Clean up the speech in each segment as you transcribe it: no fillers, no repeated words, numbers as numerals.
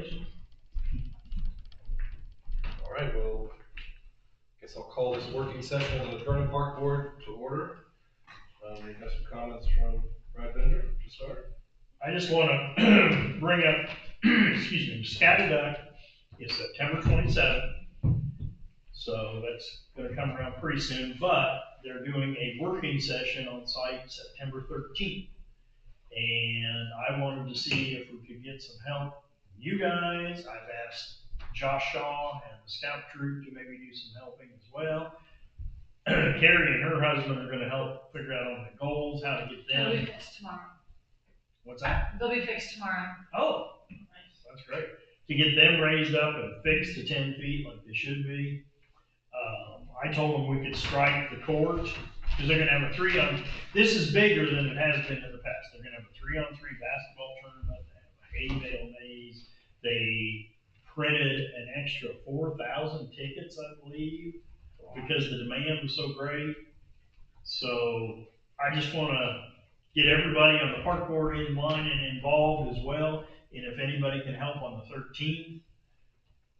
Congratulations. All right, well, I guess I'll call this working session of the Vernon Park Board to order. We have some comments from Brad Bender to start. I just want to bring up, excuse me, Scatterduck is September 27th. So that's going to come around pretty soon, but they're doing a working session on site September 13th. And I wanted to see if we could get some help from you guys. I've asked Josh Shaw and the scout troop to maybe do some helping as well. Carrie and her husband are going to help figure out on the goals, how to get them. They'll be fixed tomorrow. What's that? They'll be fixed tomorrow. Oh, nice. That's great. To get them raised up and fixed to 10 feet like they should be. I told them we could strike the court because they're going to have a 3-on. This is bigger than it has been in the past. They're going to have a 3-on-3 basketball tournament. They have a hay bale maze. They printed an extra 4,000 tickets, I believe, because the demand was so great. So I just want to get everybody on the park board in line and involved as well. And if anybody can help on the 13th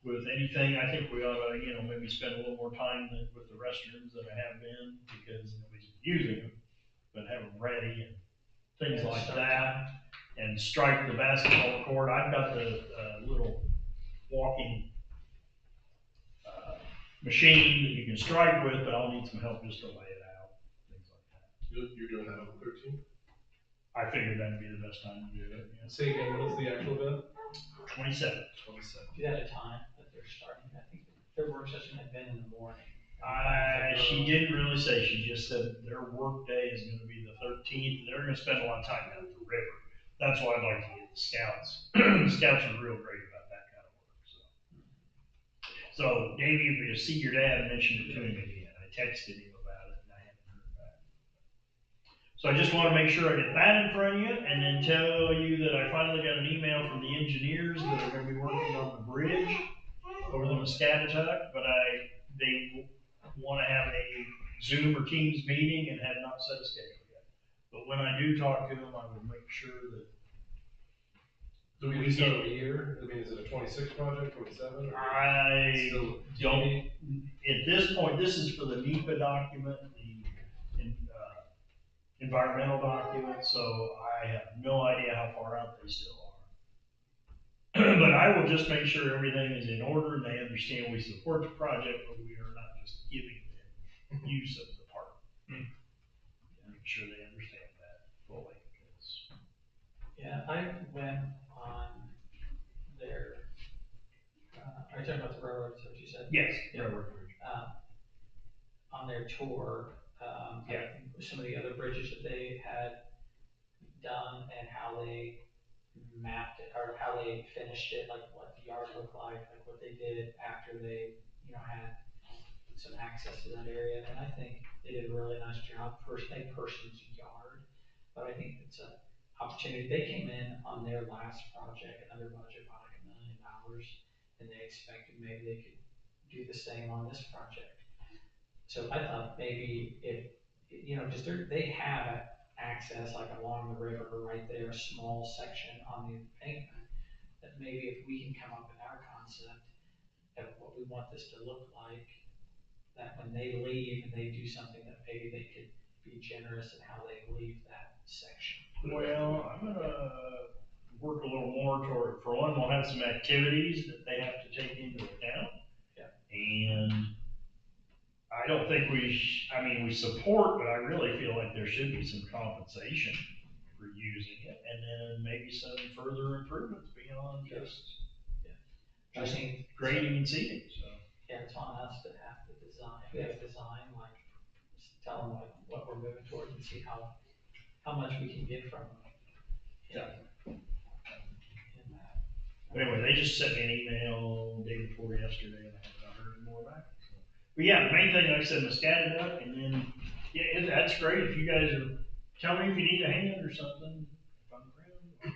with anything, I think we ought to, maybe spend a little more time with the restrooms that I have been, because nobody's using them, but have them ready and things like that. And strike the basketball court. I've got the little walking machine that you can strike with, but I'll need some help just to lay it out, things like that. You're doing that on the 13th? I figured that'd be the best time to do it. Yeah. Say again, what is the actual event? 27th. Do you have a time that they're starting? I think their work session had been in the morning. She didn't really say. She just said their work day is going to be the 13th. They're going to spend a lot of time down at the river. That's why I'd like to get the scouts. The scouts are real great about that kind of work. So Davey, if you see your dad, mentioned it to him again. I texted him about it and I haven't heard back. So I just want to make sure I get that in front of you, and then tell you that I finally got an email from the engineers that are going to be working on the bridge over the Muscatatuck, but they want to have a Zoom or Teams meeting and have not set a schedule yet. But when I do talk to them, I will make sure that. Do we start a year? I mean, is it a 26 project, 27? I don't. At this point, this is for the NEPA document, the environmental document, so I have no idea how far out they still are. But I will just make sure everything is in order and they understand we support the project, but we are not just giving them use of the park. Make sure they understand that fully. Yeah, I went on their, are you talking about the railroad, is that what you said? Yes. Yeah. On their tour, some of the other bridges that they had done and how they mapped it, or how they finished it, like what the yard looked like what they did after they, had some access to that area. And I think they did a really nice job, a person's yard, but I think it's an opportunity. They came in on their last project, another budget by like $1 million, and they expected maybe they could do the same on this project. So I thought maybe if, because they have access like along the river right there, a small section on the embankment, that maybe if we can come up with our concept of what we want this to look like, that when they leave and they do something, that maybe they could be generous in how they leave that section. Well, I'm gonna work a little more toward, for one, we'll have some activities that they have to take into account. Yeah. And I don't think we support, but I really feel like there should be some compensation for using it, and then maybe some further improvements beyond just grading and seating. So. Yeah, it's on us to have the design. If we have design, like tell them like what we're moving towards and see how much we can get from them. But anyway, they just sent me an email day before yesterday, and I have not heard more back. So. But yeah, the main thing, like I said, Muscatatuck, and then that's great. If you guys are, tell me if you need a hand or something. If I'm around.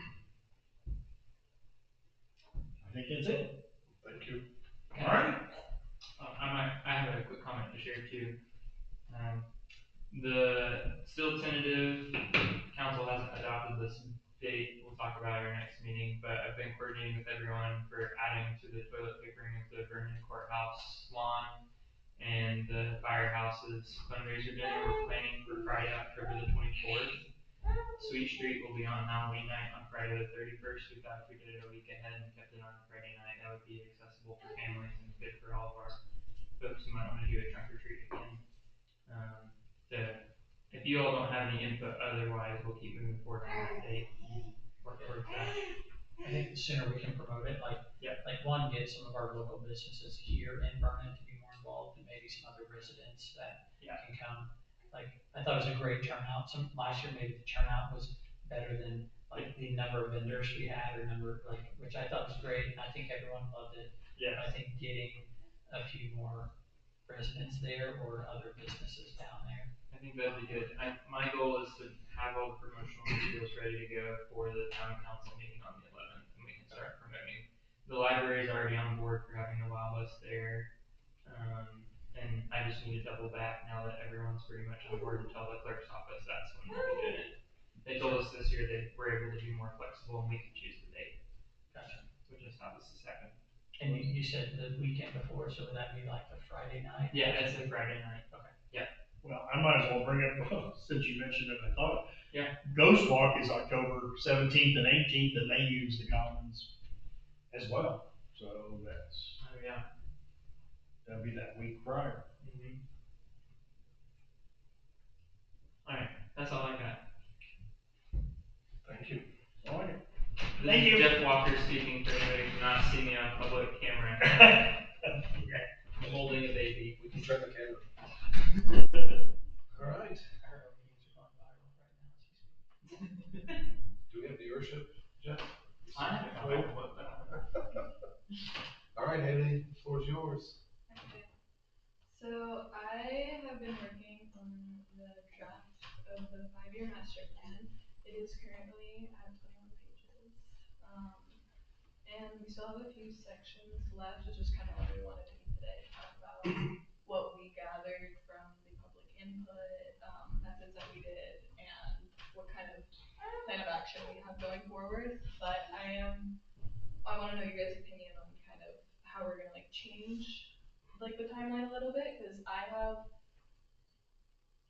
I think that's it. Thank you. All right. I have a quick comment to share too. The still tentative council hasn't adopted this date. We'll talk talk about at our next meeting, but I've been coordinating with everyone for adding to the toilet papering of the Vernon Courthouse lawn and the firehouse's fundraiser dinner we're planning for Friday, October the 24th. Sweet Street will be on Halloween night on Friday the 31st. We thought if we did it a week ahead and kept it on Friday night, that would be accessible for families and good for all of our folks who might want to do a trunk or treat again. If you all don't have any input otherwise, we'll keep moving forward on that date and work towards that. I think the sooner we can promote it, Yep. like one, get some of our local businesses here in Vernon to be more involved, and maybe some other residents that can come. Like, I thought it was a great turnout. Last year, maybe the turnout was better than like the number of vendors we had or which I thought was great, and I think everyone loved it. Yeah. I think getting a few more residents there or other businesses down there. I think that'd be good. My goal is to have all the promotional materials ready to go for the town council meeting on the 11th, and we can start promoting. The library is already on board for having a WOW bus there, and I just need to double back now that everyone's pretty much on board and tell the clerk's office that's when we'll be doing it. They told us this year they were able to be more flexible and we could choose the date. Gotcha. Which is how this is happening. And you said the weekend before, so would that be like the Friday night? Yeah, it's a Friday night. Okay. Yeah. Well, I might as well bring up, since you mentioned it, I thought. Yeah. Ghost Walk is October 17th and 18th, and they use the Commons as well. So that's, Oh, yeah. that'll be that week prior. Mm-hmm. All right, that's all I got. Thank you. All right. This Thank is you. Jeff Walker speaking for anybody who cannot see me on public camera. I'm holding a baby. We can turn the camera. All right. Our meetings are going viral right now as we speak. Do we have viewership, Jeff? I have a comment. All right, Haley, the floor is yours. Okay. So I have been working on the draft of the 5-year master plan. It is currently at 21 pages. And we still have a few sections left, which is kind of what we wanted to do today, talk about what we gathered from the public input, methods that we did, and what kind of plan of action we have going forward. But I want to know your guys' opinion on kind of how we're gonna like change like the timeline a little bit, because I have,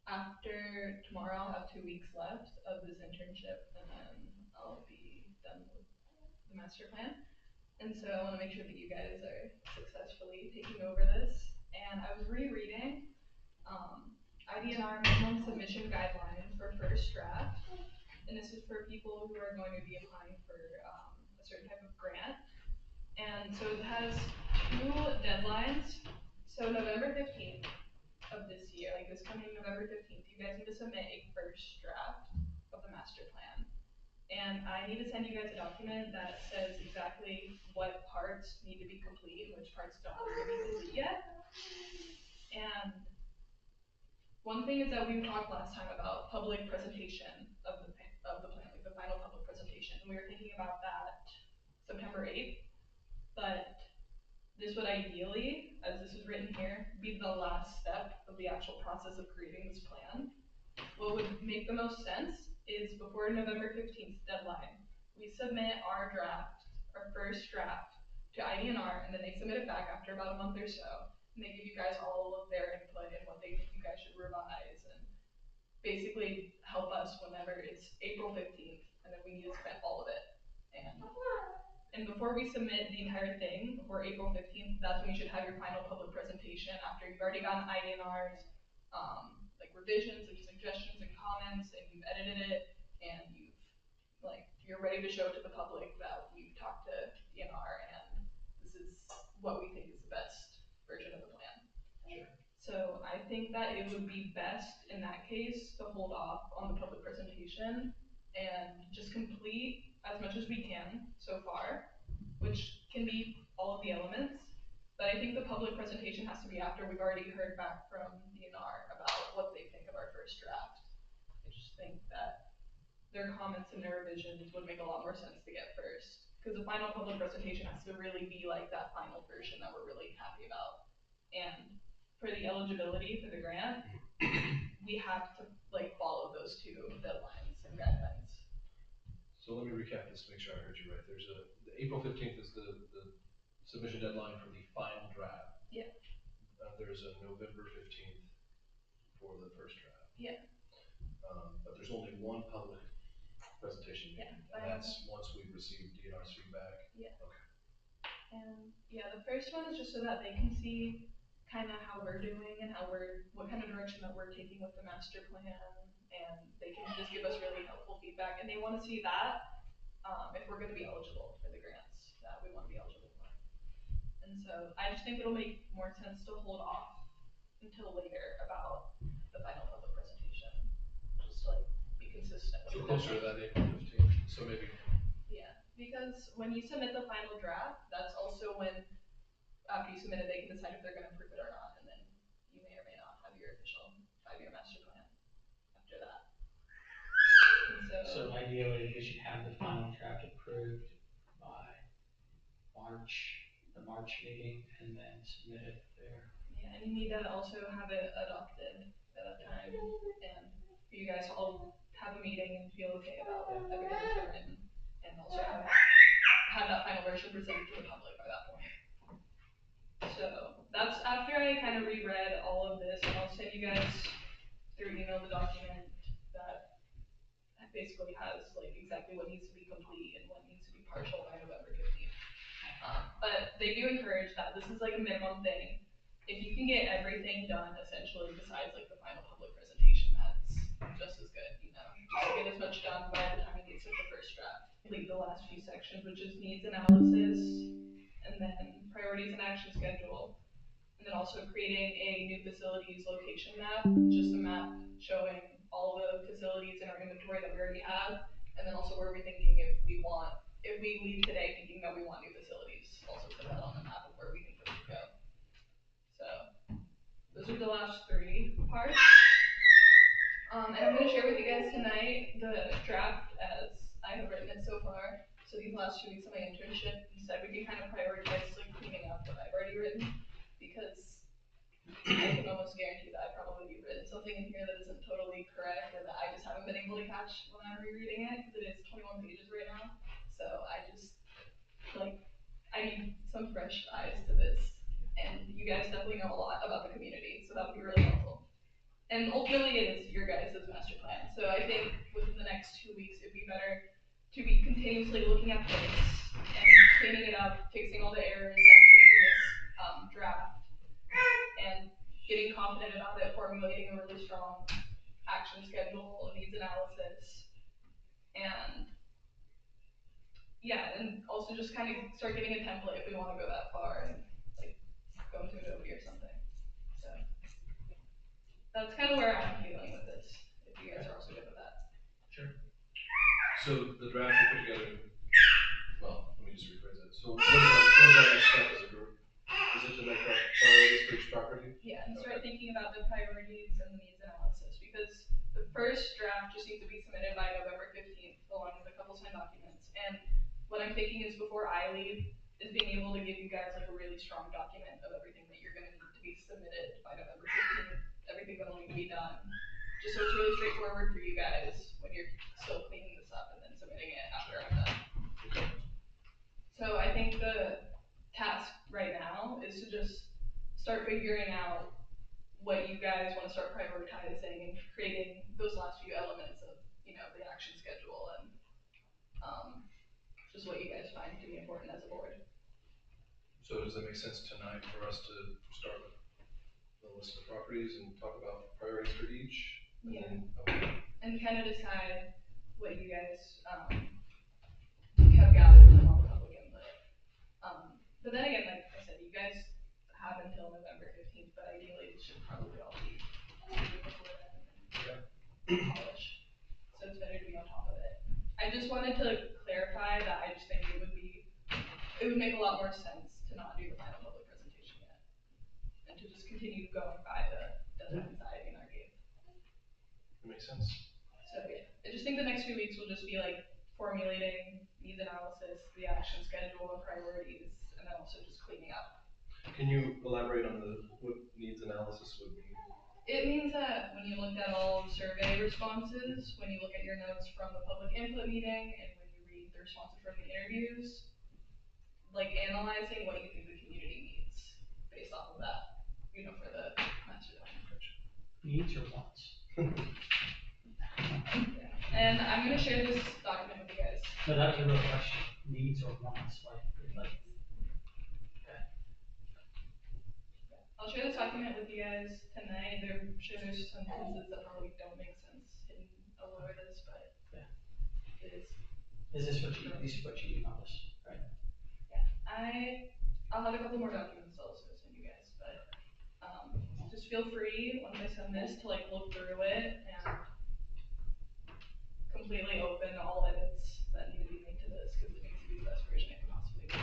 after tomorrow, I'll have 2 weeks left of this internship, and then I'll be done with the master plan. And so I want to make sure that you guys are successfully taking over this. And I was rereading IDNR minimum submission guidelines for first draft, and this is for people who are going to be applying for a certain type of grant. And so it has 2 deadlines. So November 15th of this year, like this coming November 15th, you guys need to submit a first draft of the master plan. And I need to send you guys a document that says exactly what parts need to be complete and which parts don't need to be complete yet. And one thing is that we talked last time about public presentation of the plan, like the final public presentation. And we were thinking about that September 8th, but this would ideally, as this is written here, be the last step of the actual process of creating this plan. What would make the most sense is before November 15th deadline, we submit our first draft to IDNR, and then they submit it back after about a month or so. And they give you guys all of their input and what they think you guys should revise, and basically help us whenever it's April 15th, and then we need to submit all of it. And before we submit the entire thing, before April 15th, that's when you should have your final public presentation after you've already gotten IDNR's like revisions and suggestions and comments, and you've edited it, and you're ready to show to the public that we've talked to DNR and this is what we think is the best version of the plan. Sure. So I think that it would be best in that case to hold off on the public presentation and just complete as much as we can so far, which can be all of the elements. But I think the public presentation has to be after we've already heard back from DNR about what they think of our first draft. I just think that their comments and their revisions would make a lot more sense to get first. Because the final public presentation has to really be like that final version that we're really happy about. And for the eligibility for the grant, we have to like follow those 2 deadlines and guidelines. So let me recap this to make sure I heard you right. There's the April 15th is the submission deadline for the final draft. Yeah. There's a November 15th for the first draft. Yeah. But there's only one public presentation Yeah, meeting, and that's once we've received DNR's feedback. Yeah. Okay. And yeah, the first one is just so that they can see kind of how we're doing and what kind of direction that we're taking with the master plan, and they can just give us really helpful feedback, and they want to see that, if we're gonna be eligible for the grants that we wanna be eligible for. And so I just think it'll make more sense to hold off until later about the final public presentation, just like be consistent with So the closer to deadline. that April 15th, so maybe. Yeah, because when you submit the final draft, that's also when, after you submit it, they can decide if they're gonna approve it or not, and then you may or may not have your official 5-year master plan after that. And So ideally, we should have the final draft approved by the March meeting, and then submit it there. yeah, and you need to also have it adopted at that time, and for you guys to all have a meeting and feel okay about everything that's been written, and also have that final version presented to the public by that point. So that's after I kind of reread all of this, and I'll send you guys through email the document that basically has like exactly what needs to be complete and what needs to be partial by November 15th. But they do encourage that this is like a minimum thing. If you can get everything done essentially besides like the final public presentation, that's just as good, you know. Just to get as much done by the time you get to the first draft. Complete the last few sections, which is needs analysis, and then priorities and action schedule. And then also creating a new facilities location map, just a map showing all the facilities in our inventory that we already have, and then also where we're thinking if we leave today thinking that we want new facilities, also put that on the map of where we think those should go. So, those are the last 3 parts. And I'm gonna share with you guys tonight the draft as I have written it so far. So these last 2 weeks of my internship, instead we can kind of prioritize like cleaning up what I've already written, because I can almost guarantee that I've probably written something in here that isn't totally correct, or that I just haven't been able to catch when I'm rereading it, because it is 21 pages right now. So I just, I need some fresh eyes to this, and you guys definitely know a lot about the community, so that would be really helpful. And ultimately, it is your guys' master plan, so I think within the next 2 weeks, it'd be better to be continuously looking at this, and cleaning it up, fixing all the errors that exist in this draft, and getting confident about it, formulating a really strong action schedule, needs analysis, and yeah, and also just kind of start getting a template if we want to go that far and like go into Adobe or something. So that's kind of where I'm feeling with this, if you guys are also good with that. Sure. So the draft you put together, well, let me just rephrase it. So what is our next step as a group? Is it to make our priorities for each property? Yeah, and start thinking about the priorities and the needs analysis, because the first draft just needs to be submitted by November 15th, along with a couple signed documents. And what I'm thinking is before I leave, is being able to give you guys like a really strong document of everything that you're gonna need to be submitted by November 15th, everything that'll need to be done. Just so it's really straightforward for you guys when you're still cleaning this up and then submitting it after I'm done. Okay. So I think the task right now is to just start figuring out what you guys want to start prioritizing and creating those last few elements of, you know, the action schedule and just what you guys find to be important as a board. So does that make sense tonight for us to start with the list of properties and talk about priorities for each? Yeah. Okay. And kind of decide what you guys have gathered from all the public input. But then again, like I said, you guys have until November 15th, but ideally it should probably all be before then. Polished. So it's better to be on top of it. I just wanted to clarify that I just think it would make a lot more sense to not do the final public presentation yet, and to just continue going by the deadlines that Ivy and I gave. That makes sense. So yeah, I just think the next few weeks will just be like formulating needs analysis, the action schedule and priorities, and then also just cleaning up. Can you elaborate on what needs analysis would mean? It means that when you looked at all the survey responses, when you look at your notes from the public input meeting, and when you responses from the interviews, like analyzing what you think the community needs based off of that, you know, for the master plan. Needs or wants? And I'm gonna share this document with you guys. No, that was a real question. Needs or wants, like. I'll share this document with you guys tonight. I'm sure there's some sentences that probably don't make sense hidden all over this, but Yeah. it is. This is what you emailed us, right? Yeah, I'll have a couple more documents to also send you guys, but, just feel free, once I send this, to like look through it and completely open all edits that need to be made to this, cause it needs to be the best version it can possibly be.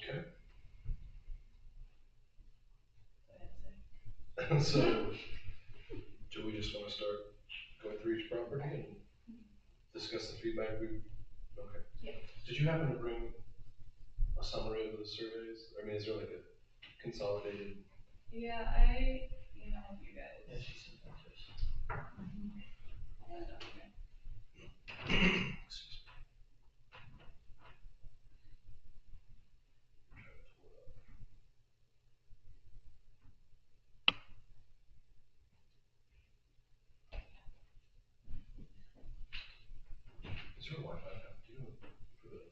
Okay. So I had to say. So, do we just wanna start going through each property and discuss the feedback okay. Yeah. Did you happen to bring a summary of the surveys? I mean, is there like a consolidated? Yeah, I emailed you guys. Yeah, she sent that to us. That document. Is there a Wi-Fi path, do you know, for the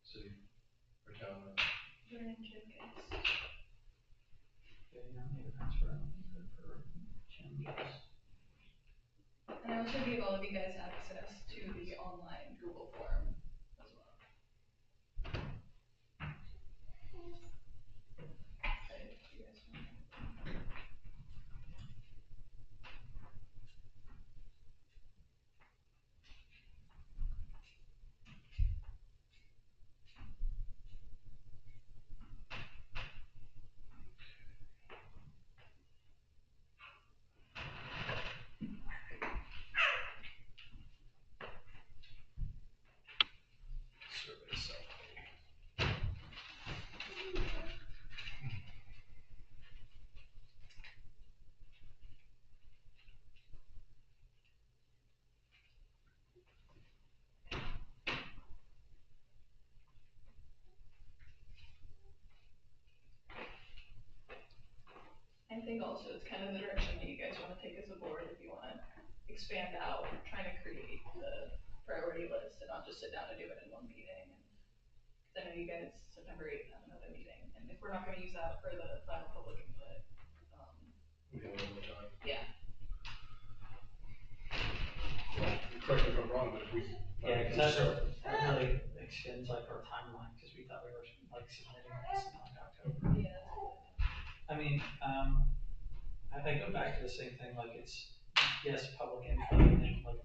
city or town? Vernon check guys. Yeah, you don't need a password, I don't think, for changes. And I also gave all of you guys access to the online Google form as well. Okay, if you guys want. Survey cell. I think also it's kind of the direction that you guys wanna take as a board, if you wanna expand out, trying to create the priority list and not just sit down and do it in one meeting. Cause I know you guys, September 8th, have another meeting, and if we're not gonna use that for the final public input, We have a little more time. yeah. Correct me if I'm wrong, but if we. Yeah, cause that really extends like our timeline, cause we thought we were like submitting this in like October. Yeah, that's a good. I mean, I go back to the same thing, like it's, yes, public input and like,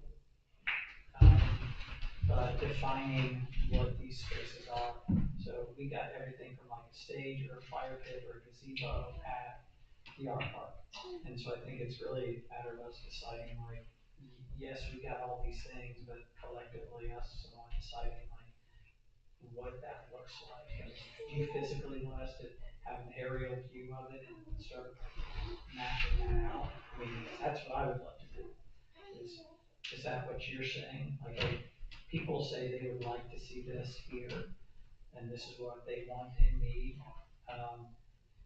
but defining what these spaces are. So we got everything from like a stage or a fire pit or a gazebo at the art park. And so I think it's really a matter of us deciding like, yes, we got all these things, but collectively us all deciding like what that looks like. I mean, do you physically want us to have an aerial view of it and start mapping that out? I mean, that's what I would love to do. Is that what you're saying? Like, people say they would like to see this here, and this is what they want and need.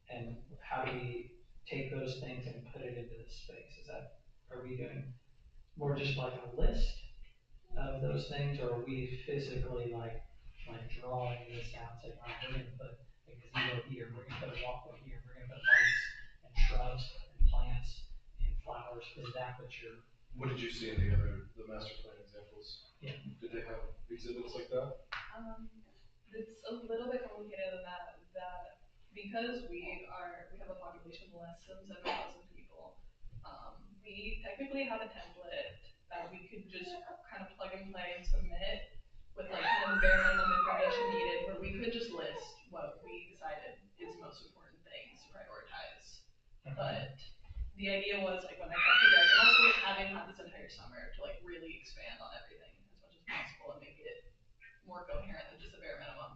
And how do we take those things and put it into this space? Are we doing more just like a list of those things, or are we physically like drawing this out, saying, all right, we're gonna put a gazebo here, we're gonna put a walkway here, we're gonna put lights and shrubs and plants and flowers? Is that what you're? What did you see in the master plan examples? Yeah. Did they have exhibits like that? It's a little bit complicated than that because we have a population of less than 7,000 people. We technically have a template that we could just kind of plug and play and submit with like kind of the bare minimum information needed, where we could just list what we decided is most important things to prioritize. But the idea was like when I talked to Greg, and also having had this entire summer to like really expand on everything as much as possible and make it more coherent than just a bare minimum.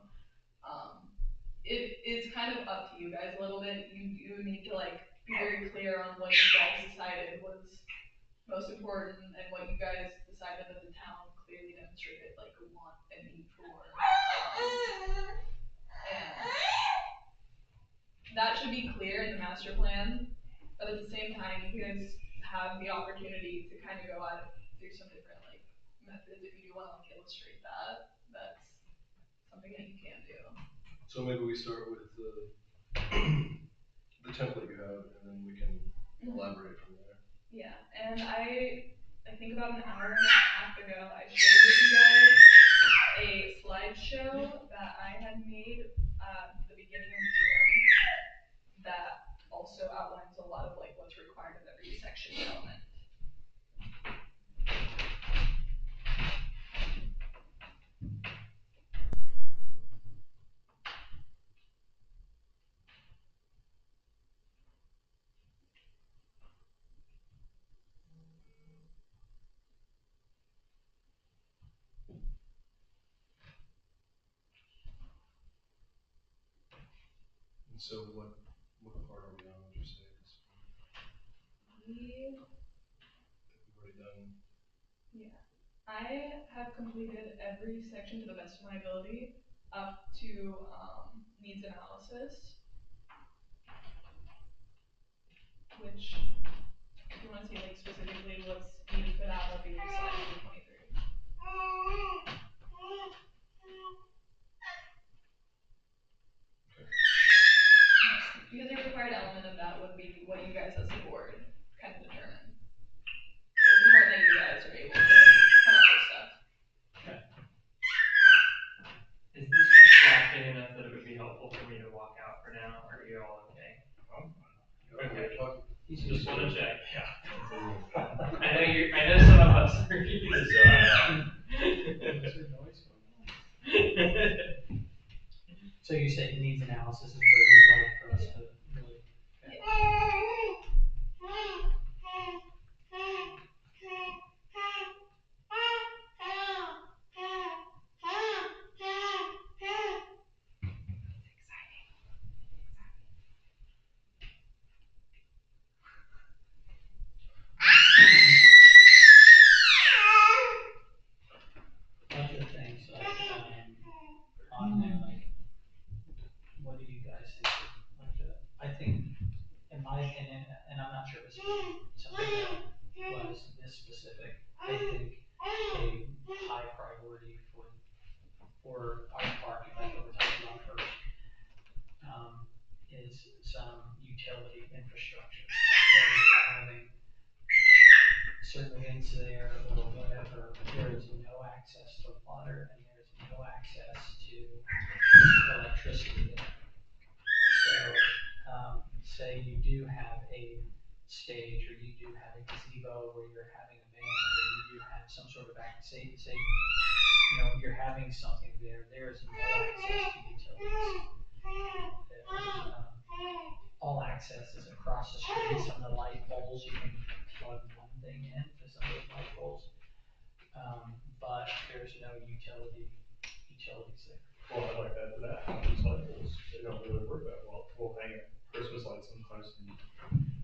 It's kind of up to you guys a little bit. You need to like be very clear on what you guys decided was most important and what you guys decided that the town clearly clearly demonstrated like a want and need for. And that should be clear in the master plan, but at the same time, you guys have the opportunity to kind of go at it through some different like methods. If you do want to like illustrate that, that's something that you can do. So maybe we start with the template you have, and then we can elaborate from there. Yeah, and I think about an hour and a half ago, I shared with you guys a slideshow that I had made the beginning of June that also outlines a lot of like what's required of every section element. And so what part are we on, would you say? We, We've already done. yeah, I have completed every section to the best of my ability up to needs analysis, which if you want to see like specifically what's needed for that, would be slide number 23. Because a required element of that would be what you guys as the board kind of determine. So it's important that you guys are able to come up with stuff. Is this distracting enough that it would be helpful for me to walk out for now, or are you all okay? Okay. Just wanna check. Yeah. I know some of us are used to So you say needs analysis is where you'd like for us to really. Okay. Bunch of things like on there, like what do you guys think? Like I think, in my opinion, and I'm not sure if it's something that was this specific. I think a high priority for our park, like what we're talking about first, is some utility infrastructure. Whether you're having certain events there or whatever, there is no access to water and there is no access to electricity there. So, say you do have a stage or you do have a gazebo where you're having a band or you do have some sort of say you know, you're having something there, there is no access to utilities. All access is across the street. Some of the light poles, you can plug one thing in to some of those light poles. But there's no utilities there. Well, I'd like to add to that, these light poles, they don't really work that well. We'll hang a Christmas light sometimes, and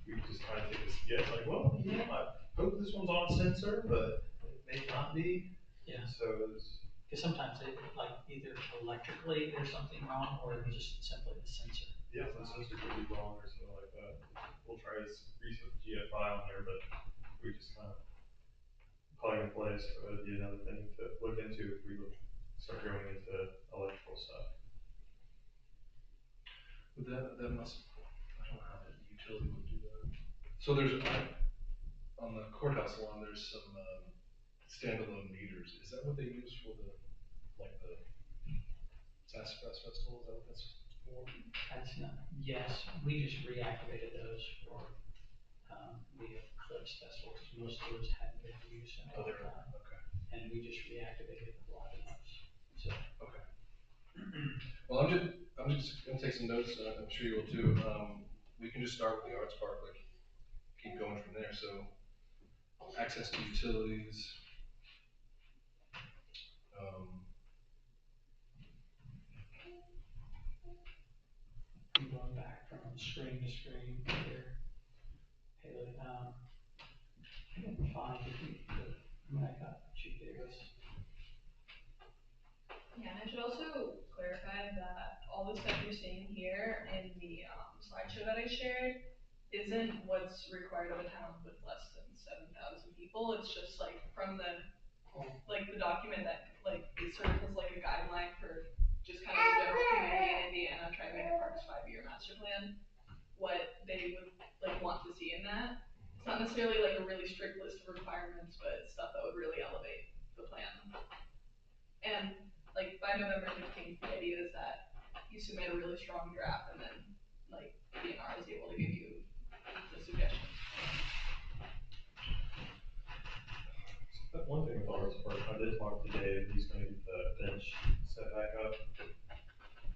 we just kind of take this guess, like, well, yeah, I hope this one's on a sensor, but it may not be. Yeah. So it's. Because sometimes they, like, either electrically there's something wrong or just simply the sensor. Yeah, the sensor could be wrong or something like that. We'll try this recent GFI on there, but we just kind of plug and play, so that'd be another thing to look into if we would start going into electrical stuff. But that must, I don't know how the utility would do that. So there's, on the courthouse lawn, there's some standalone meters. Is that what they use for the Sassafras Festival? Is that what that's for? That's not, yes, we just reactivated those for the Eclipse Festival, because most of those hadn't been used in a long time. Okay. And we just reactivated a lot of those, so. Okay. Well, I'm just gonna take some notes, I'm sure you will too. We can just start with the arts park, like, keep going from there. So, access to utilities. I'm going back from screen to screen here. Haley, I didn't find I mean, I got what you gave us. can, I should also clarify that all the stuff you're seeing here in the slideshow that I shared isn't what's required of a town with less than 7,000 people. It's just like from the document that it serves as like a guideline for just kind of the general community in Indiana Tri-Valley Parks 5-year master plan, what they would want to see in that. It's not necessarily like a really strict list of requirements, but it's stuff that would really elevate the plan. And by November 15th, the idea is that you submit a really strong draft, and then DNR is able to give you the suggestions. But one thing with ours, I did talk to Dave, he's gonna get the bench set back up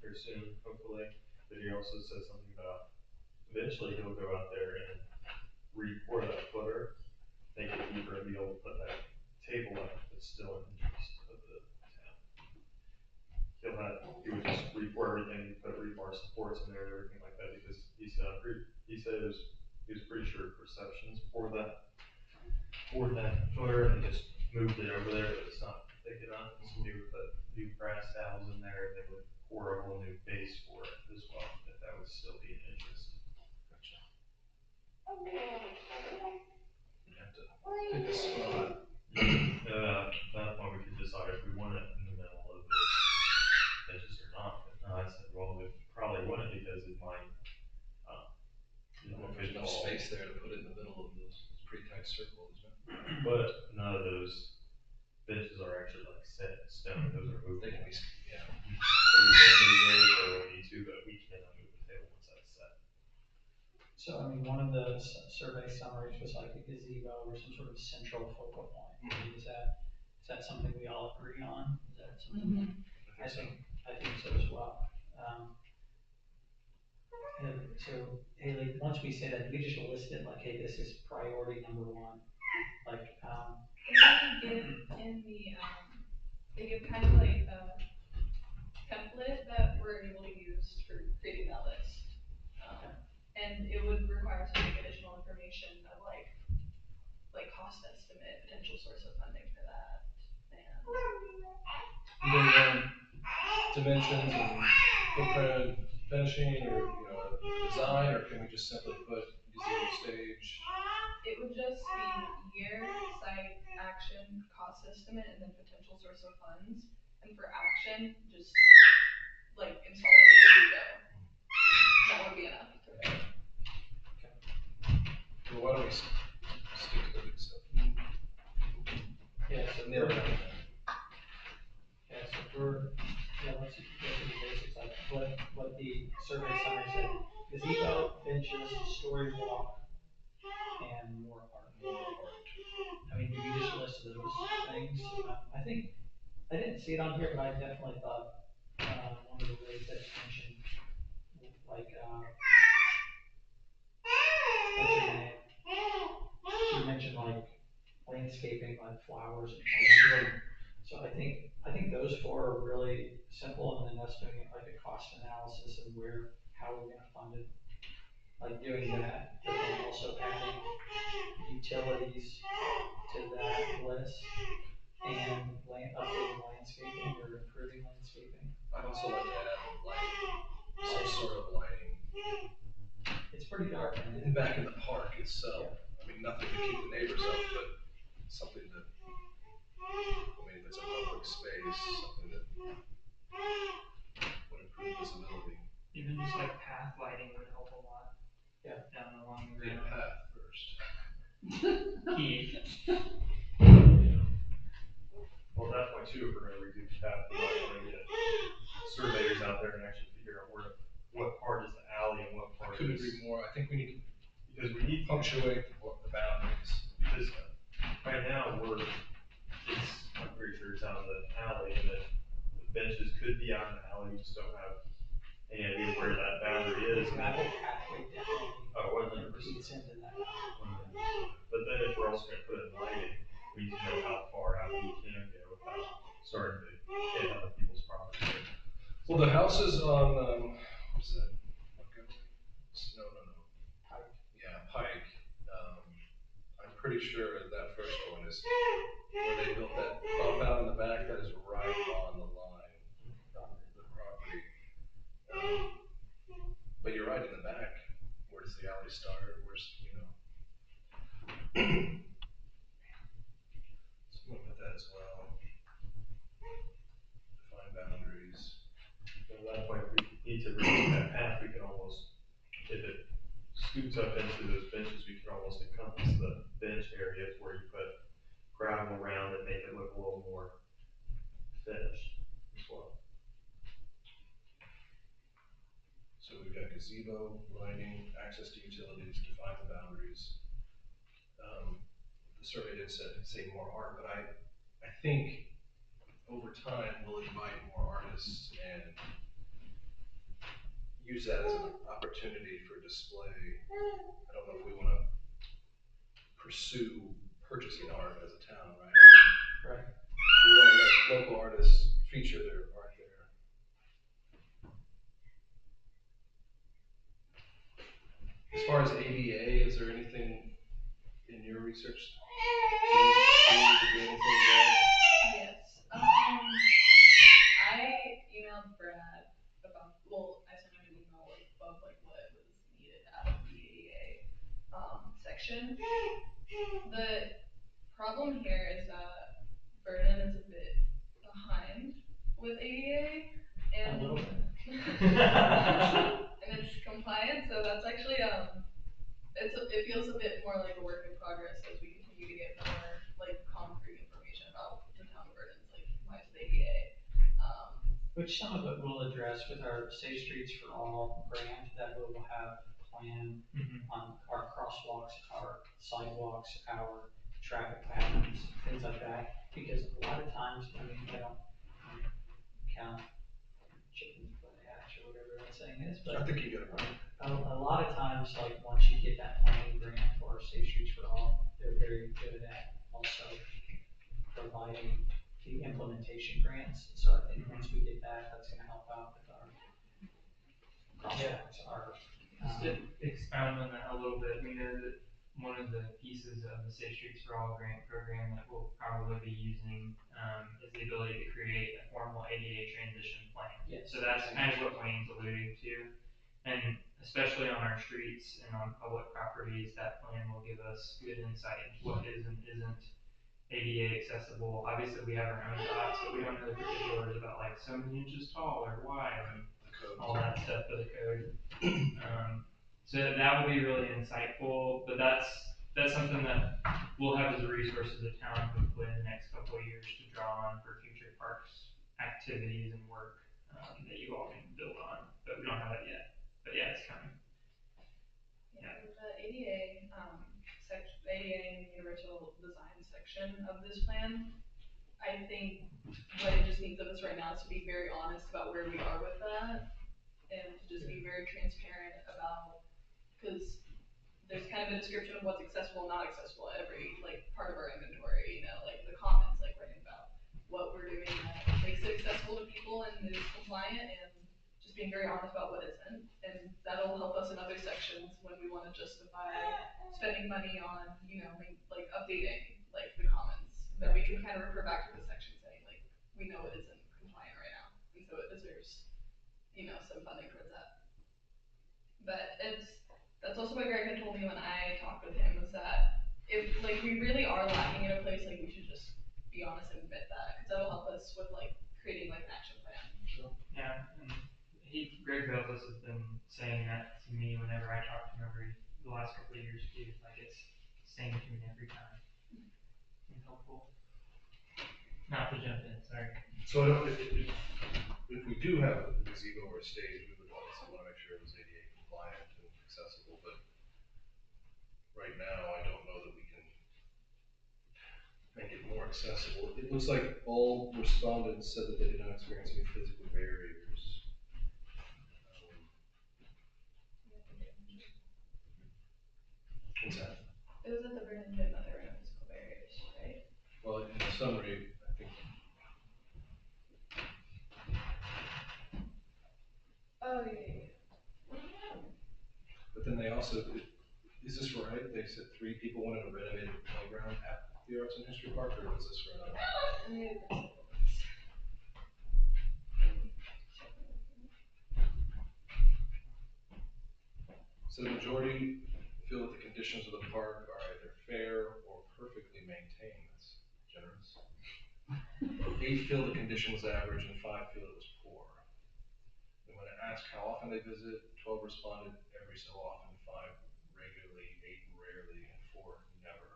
here soon, hopefully. But he also said something about eventually he'll go out there and re-pour that footer, make it deeper, and be able to put that table up that's still in interest of the town. He would just re-pour everything, put rebar supports in there and everything like that, because he said he was pretty sure perceptions for that footer, and just moved it over there, but it's not thick enough. So they would put new brass dowels in there, and they would pour a whole new base for it as well, if that would still be an interest. Gotcha. We have to pick a spot. At that point, we could decide if we want it in the middle of the benches or not. But I said, well, we probably wouldn't, because it might, There's no space there to put it in the middle of those pretty tight circles, isn't it? But none of those benches are actually set in stone, those are movable. They can be, yeah. So we can move those where we need to, but we cannot move the table once that's set. So, I mean, one of the survey summaries was like a gazebo or some sort of central focal point. I mean, is that something we all agree on? Is that something? I think so as well. And so, Haley, once we say that, we just list it like, hey, this is priority number one. They give kind of like a template that we're able to use for creating that list. And it would require some additional information of like cost estimate, potential source of funding for that, and Dimensions and footprint, finishing, or design, or can we just simply put gazebo stage? it would just be year, site, action, cost estimate, and then potential source of funds. And for action, just install a gazebo. That would be enough. Well, why don't we stick to the big stuff? Yeah, so Nail it down. let's go through the basics like what the survey summary said. Gazebo, benches, story walk, and more art. I mean, do we just list those things? I didn't see it on here, but I definitely thought, one of the ways that you mentioned, what's her name? She mentioned landscaping, flowers and plants. So I think those four are really simple, and then us doing it like a cost analysis and how we're gonna fund it. Doing that, but then also adding utilities to that list and updating landscaping or improving landscaping. I'd also like to add lighting, some sort of lighting. It's pretty dark in there. Back in the park itself. Yeah. I mean, nothing to keep the neighbors up, but something that, if it's a public space, something that would improve visibility. Even just path lighting would help a lot. Yeah. Down along the Green ground. path first. Key. Well, at that point too, if we're gonna redo the path, we might wanna get surveyors out there and actually figure out what part is the alley and what part is. I couldn't agree more. I think we need to, because we need to punctuate the boundaries. Because right now I'm pretty sure it's out in the alley, and the benches could be out in the alley, you just don't have any idea where that boundary is. Gravel pathway definitely. 100%. Feeds into that. But then if we're also gonna put in lighting, we need to know how far out we can go without starting to hit other people's property. Well, the houses on, what's that? Montgomery? No. Pike. Yeah, Pike. I'm pretty sure that first one is where they built that bump out in the back that is right on the line. already start, or where's, you know. So I'm gonna put that as well. Define boundaries. At that point, if we need to redo that path, we can almost, if it scoots up into those benches, we can almost encompass the bench areas where you put gravel around and make it look a little more finished as well. So we've got gazebo, lighting, access to utilities, define the boundaries. The survey did say more art, but I think over time we'll invite more artists and use that as an opportunity for display. I don't know if we want to pursue purchasing art as a town, right? Right. We want to let local artists feature their art there. As far as ADA, is there anything in your research? Do you need to do anything there? Yes. I emailed Brad about, well, I sent him an email of like what was needed out of the ADA section. The problem here is that Vernon is a bit behind with ADA and A little bit. and its compliance, so that's actually it feels a bit more like a work in progress as we continue to get more like concrete information about the town of Vernon's like compliance with ADA. Which some of it we'll address with our Safe Streets for All grant that we will have plan on our crosswalks, our sidewalks, our traffic patterns, things like that. Because a lot of times, I mean, I don't count chickens by the hatch or whatever that saying is, but I think you got it right. a lot of times, like, once you get that planning grant for Safe Streets for All, they're very good at also providing the implementation grants. So I think once we get that, that's gonna help out with our crosswalks, our, Just to expound on that a little bit, we know that one of the pieces of the Safe Streets for All grant program that we'll probably be using is the ability to create a formal ADA transition plan. yes. So that's kind of what Wayne's alluding to. And especially on our streets and on public properties, that plan will give us good insight into what is and isn't ADA accessible. Obviously, we have our own thoughts, but we don't know the particulars about like so many inches tall or wide and all that stuff for the code. So that will be really insightful, but that's something that we'll have as a resource as a town hopefully in the next couple of years to draw on for future parks activities and work that you all can build on, but we don't have that yet. But yeah, it's coming. Yeah, the ADA ADA and universal design section of this plan, I think what it just needs of us right now is to be very honest about where we are with that and to just be very transparent about, because there's kind of a description of what's accessible and not accessible at every like part of our inventory, you know, like the comments, like writing about what we're doing that makes it accessible to people and is compliant, and just being very honest about what isn't. And that'll help us in other sections when we want to justify spending money on, you know, like updating like the comments, that we can kind of refer back to the section saying like, we know it isn't compliant right now, and so it deserves, you know, some funding towards that. But that's also what Greg had told me when I talked with him, was that if like we really are lacking in a place, like we should just be honest and admit that, because that'll help us with like creating like an action plan. Yeah, and Greg Beltis has been saying that to me whenever I talk to him over the last couple of years too. Like it's saying to me every time. It's helpful. Not to jump in, sorry. So if we do have a gazebo or a stage, we would obviously want to make sure it was ADA compliant and accessible, but right now, I don't know that we can make it more accessible. It looks like all respondents said that they did not experience any physical barriers. What's that? It was at the Vernon Gym that there were no physical barriers, right? Well, in the summary, I think. Oh, yeah. But then they also, is this right? They said 3 people wanted a renovated playground at the Arts and History Park, or was this for another? So the majority feel that the conditions of the park are either fair or perfectly maintained. That's generous. 8 feel the condition was average and 5 feel it was poor. And when I asked how often they visit, 12 responded every so often, 5 regularly, 8 rarely, and 4 never.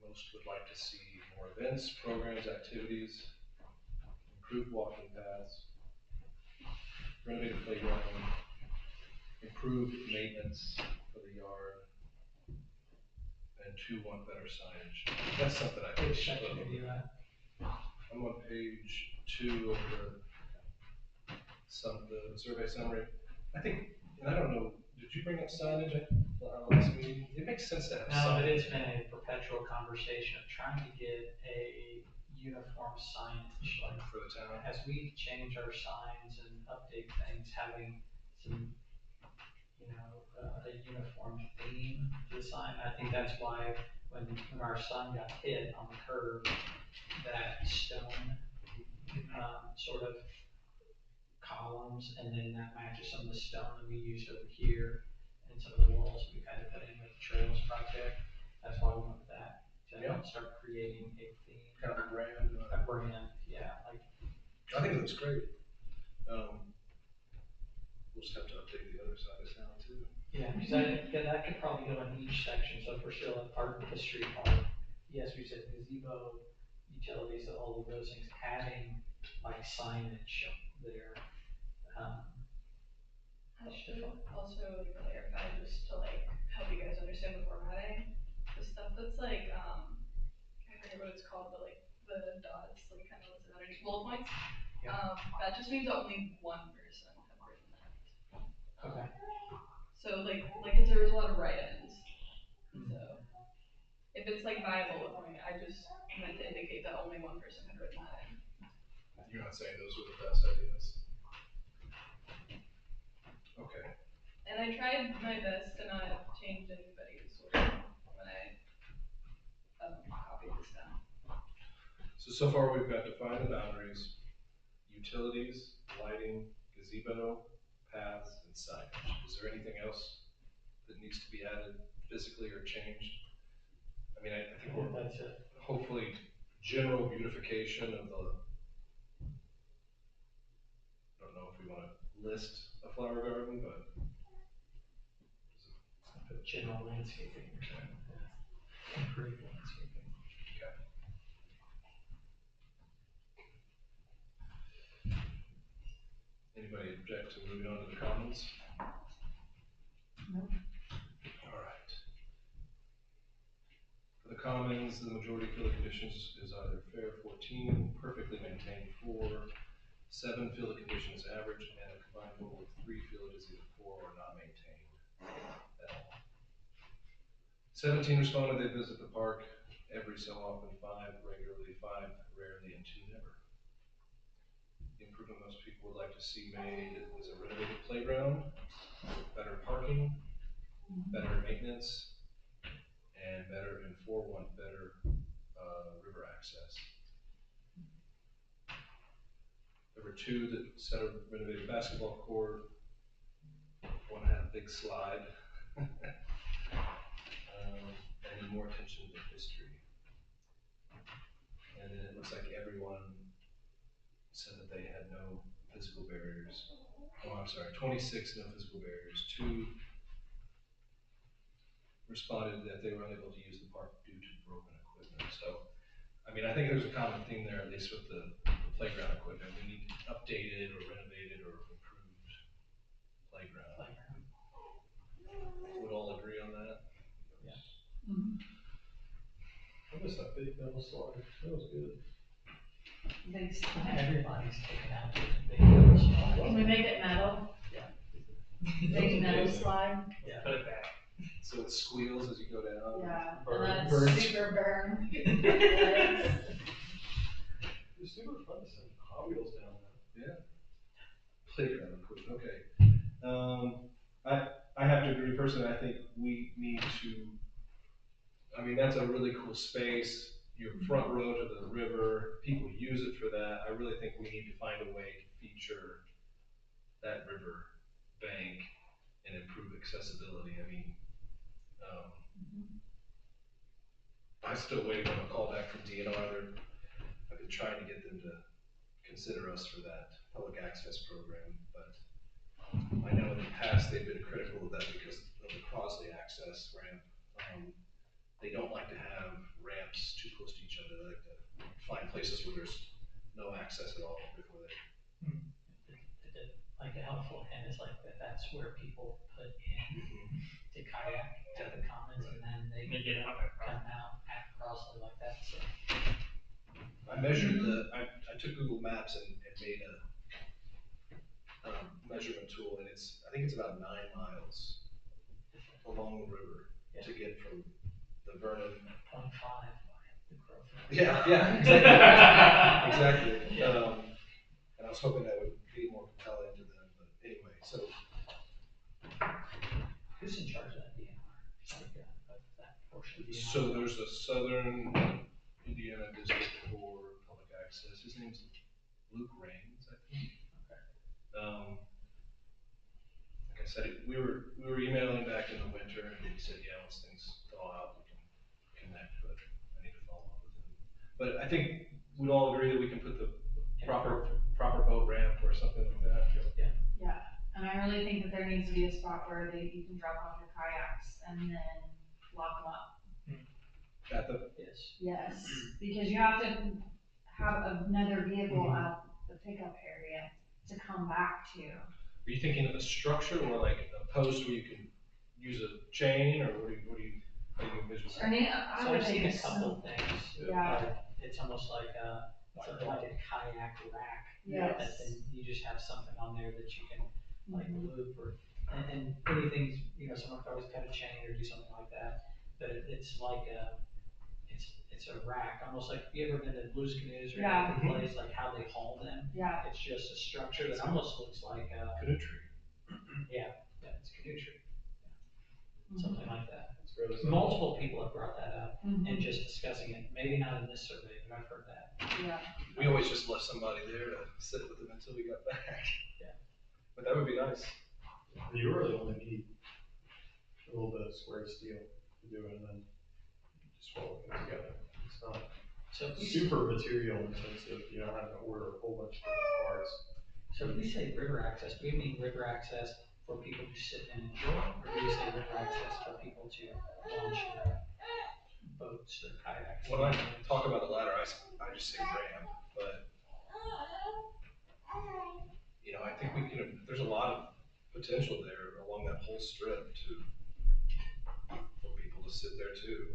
Most would like to see more events, programs, activities, improved walking paths, renovated playground, improved maintenance for the yard, and 2 want better signage. That's something I think. Which section are you at? I'm on page 2 of the survey summary. I think, and I don't know, did you bring up signage at our last meeting? It makes sense to have No, signage. but it's been a perpetual conversation of trying to get a uniform signage, like, For the town. as we change our signs and update things, having some, a uniform theme to the sign. I think that's why when our sign got hit on the curb, that stone, sort of columns, and then that matches some of the stone that we used over here and some of the walls we've had to put in with the trails project. That's why we went with that, to Yeah. start creating a theme. Kind of a brand. A brand, yeah, like, I think it looks great. We'll just have to update the other side of town too. yeah, because that could probably go in each section, so if we're still at part of the street part, yes, we said gazebo, utilities, all of those things, having like signage there. I should also clarify, just to like help you guys understand the formatting, the stuff that's like, I forget what it's called, but like the dots, like kind of what's it underneath, bullet points. Yeah. That just means only one person have written that. Okay. So like, cause there was a lot of write-ins, so if it's like by a bullet point, I just meant to indicate that only one person had written that in. You're not saying those were the best ideas? Okay. And I tried my best to not change anybody's wording when I copied this down. So far we've got define the boundaries, utilities, lighting, gazebo, paths, and signage. Is there anything else that needs to be added physically or changed? I mean, I think we're That's it. hopefully general beautification of the, I don't know if we want to list a flower garden, but. General landscaping. Improved landscaping. Okay. Anybody object to moving on to the commons? No. All right. For the commons, the majority feel the conditions is either fair, 14, perfectly maintained, 4, 7 feel the condition is average, and a combined total of 3 feel it is either poor or not maintained at all. 17 responded they visit the park every so often, 5 regularly, 5 rarely, and 2 never. The improvement most people would like to see made is a renovated playground, better parking, better maintenance, and better, and 4 want better river access. There were 2 that said a renovated basketball court. 1 had a big slide. And need more attention to history. And then it looks like everyone said that they had no physical barriers. Oh, I'm sorry, 26 no physical barriers. 2 responded that they were unable to use the park due to broken equipment. So, I mean, I think there's a common theme there, at least with the playground equipment. We need updated or renovated or improved playground. Would all agree on that? Yes. I missed that big metal slide, that was good. Big slide. Everybody's taking out their big yellow slide. Can we make it metal? Big metal slide? Yeah. Put it back. So it squeals as you go down? Yeah, Burn. and Burn. that's super burn. It's super fun to send Hot Wheels down there. Yeah. Playground equipment, okay. I have to agree personally, I think we need to, I mean, that's a really cool space. Your front row to the river, people use it for that. I really think we need to find a way to feature that river bank and improve accessibility. I mean, I'm still waiting on a call back from DNR. I've been trying to get them to consider us for that public access program, but I know in the past they've been critical of that because of the Crosley access ramp. They don't like to have ramps too close to each other. They like to find places where there's no access at all before they. Like the helpful hint is like that's where people put in to kayak to the commons, and then they get out come out at Crossley like that, so. I measured I took Google Maps and made a measurement tool, and I think it's about 9 miles along the river to get from the Vernon. 0.5, the crow. Yeah, exactly. Exactly. And I was hoping that would be more compelling to them, but anyway, so. Who's in charge of that DNR? Of that portion of DNR? So there's a Southern Indiana District for Public Access. His name's Luke Rains, I think. Okay. Like I said, we were emailing back in the winter, and he said, yeah, once things thaw out, we can connect, but I need to follow up with him. But I think we'd all agree that we can put the proper boat ramp or something like that. Yeah, and I really think that there needs to be a spot where you can drop off your kayaks and then lock them up. At the. Yes, because you have to have another vehicle out the pickup area to come back to. Are you thinking of a structure or like a post where you can use a chain, or what do you envision? I mean, I So would I've seen think a couple things. Yeah. It's almost like something like a kayak rack. Yes. That then you just have something on there that you can like loop or, and anything, someone could always cut a chain or do something like that. But it's like it's a rack, almost like, you ever been to Blues Canoes or Yeah. anything place, like how they haul them? Yeah. It's just a structure that almost looks like Canoe tree. yeah, it's canoe tree. Something like that. It's really simple. Multiple people have brought that up and just discussing it, maybe not in this survey, but I've heard that. Yeah. We always just left somebody there to sit with them until we got back. Yeah. But that would be nice. You really only need a little bit of square steel to do it, and then just weld it together. It's not So if we, super material intensive. You don't have to order a whole bunch of different parts. so if we say river access, do we mean river access for people to sit and enjoy, or do we say river access for people to launch their boats or kayaks? When I talk about the latter, I just say ramp, but I think we can. There's a lot of potential there along that whole strip for people to sit there too.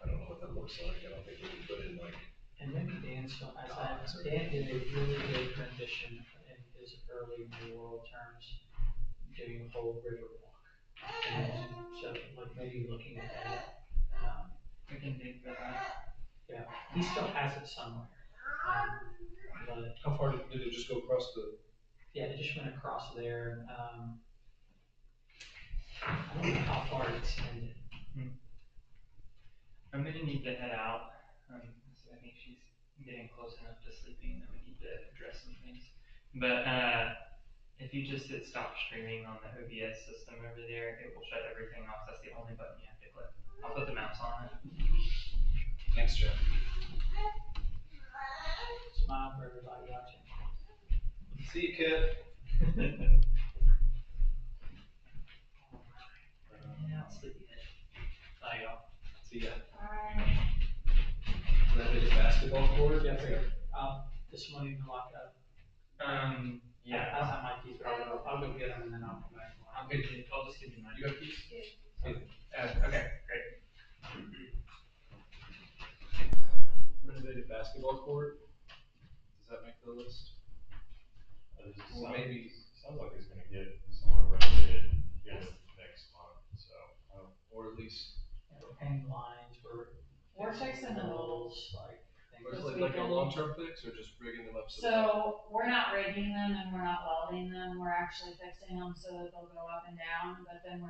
I don't know what that looks like. I don't think we can put in like. And maybe Dan did a really good rendition in his early mayoral terms, doing a whole river walk. And so, like, maybe looking at that, We can dig that out. yeah, he still has it somewhere. But How far did it just go across the? yeah, it just went across there. I don't know how far it extended. I'm gonna need to head out. So I think she's getting close enough to sleeping that we need to address some things. But if you just hit stop streaming on the OBS system over there, it will shut everything off. That's the only button you have to click. I'll put the mouse on it. Thanks, Jeff. Smile for everybody watching. See you, kid. Yeah, sleepyhead. Bye, y'all. See ya. Alright. That big basketball court. Yeah, this morning to lock up. I don't have my keys, but I'll go get them and then I'll come back. I'll just give you mine. You got keys? Okay, great. Renovated basketball court. Does that make the list? Or maybe. Sounds like he's gonna get somewhere renovated next month, so. Or at least. We're painting lines, We're fixing the holes, like Or things. is it like a long-term fix, or just rigging them up? So we're not rigging them and we're not welding them, we're actually fixing them so that they'll go up and down, but then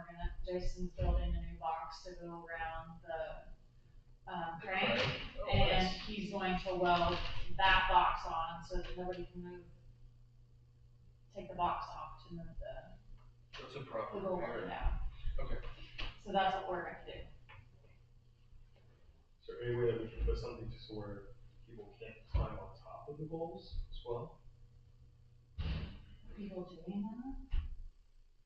Jason's building a new box to go around the crane. Oh, And nice. he's going to weld that box on so that nobody can move take the box off to move the That's a proper goal repair. down. Okay. So that's what we're gonna do. Is there any way that we can put something just where people can't climb on top of the goals as well? People doing that?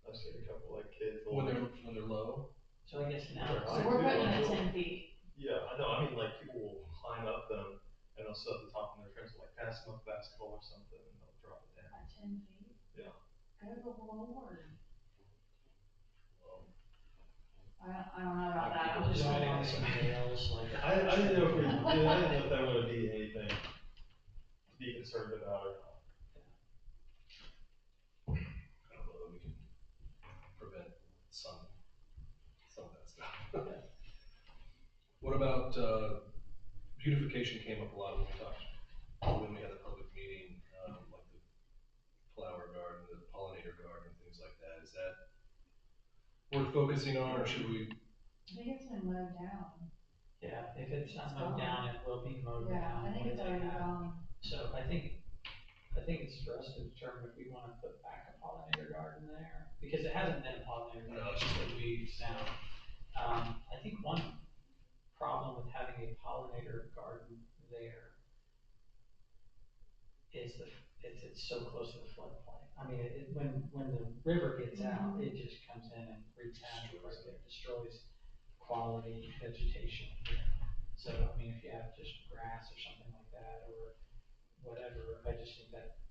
I've seen a couple like kids. When they're low. So I guess now, So we're putting it at 10 feet. Yeah, I know, I mean, like, people will climb up them, and they'll sit at the top, and their friends will like pass them a basketball or something, and they'll drop it down. At 10 feet? Yeah. Good lord. I don't know about that. I'm just. riding on some rails, like. I didn't know if we, I didn't know if that would be anything to be concerned about or not. I don't know that we can prevent some of that stuff. What about, beautification came up a lot when we talked, when we had the public meeting, like the flower garden, the pollinator garden, things like that. Is that worth focusing on, or should we? I think it's been mowed down. Yeah, if it's not mowed down, it will be mowed Yeah, down. I think it's already gone. So I think it's for us to determine if we wanna put back a pollinator garden there, because it hasn't been a pollinator garden, it's just been weeds now. I think one problem with having a pollinator garden there is it's so close to the floodplain. I mean, when the river gets out, it just comes in and wreaks havoc right there, destroys quality vegetation here. So, I mean, if you have just grass or something like that, or whatever, I just think that,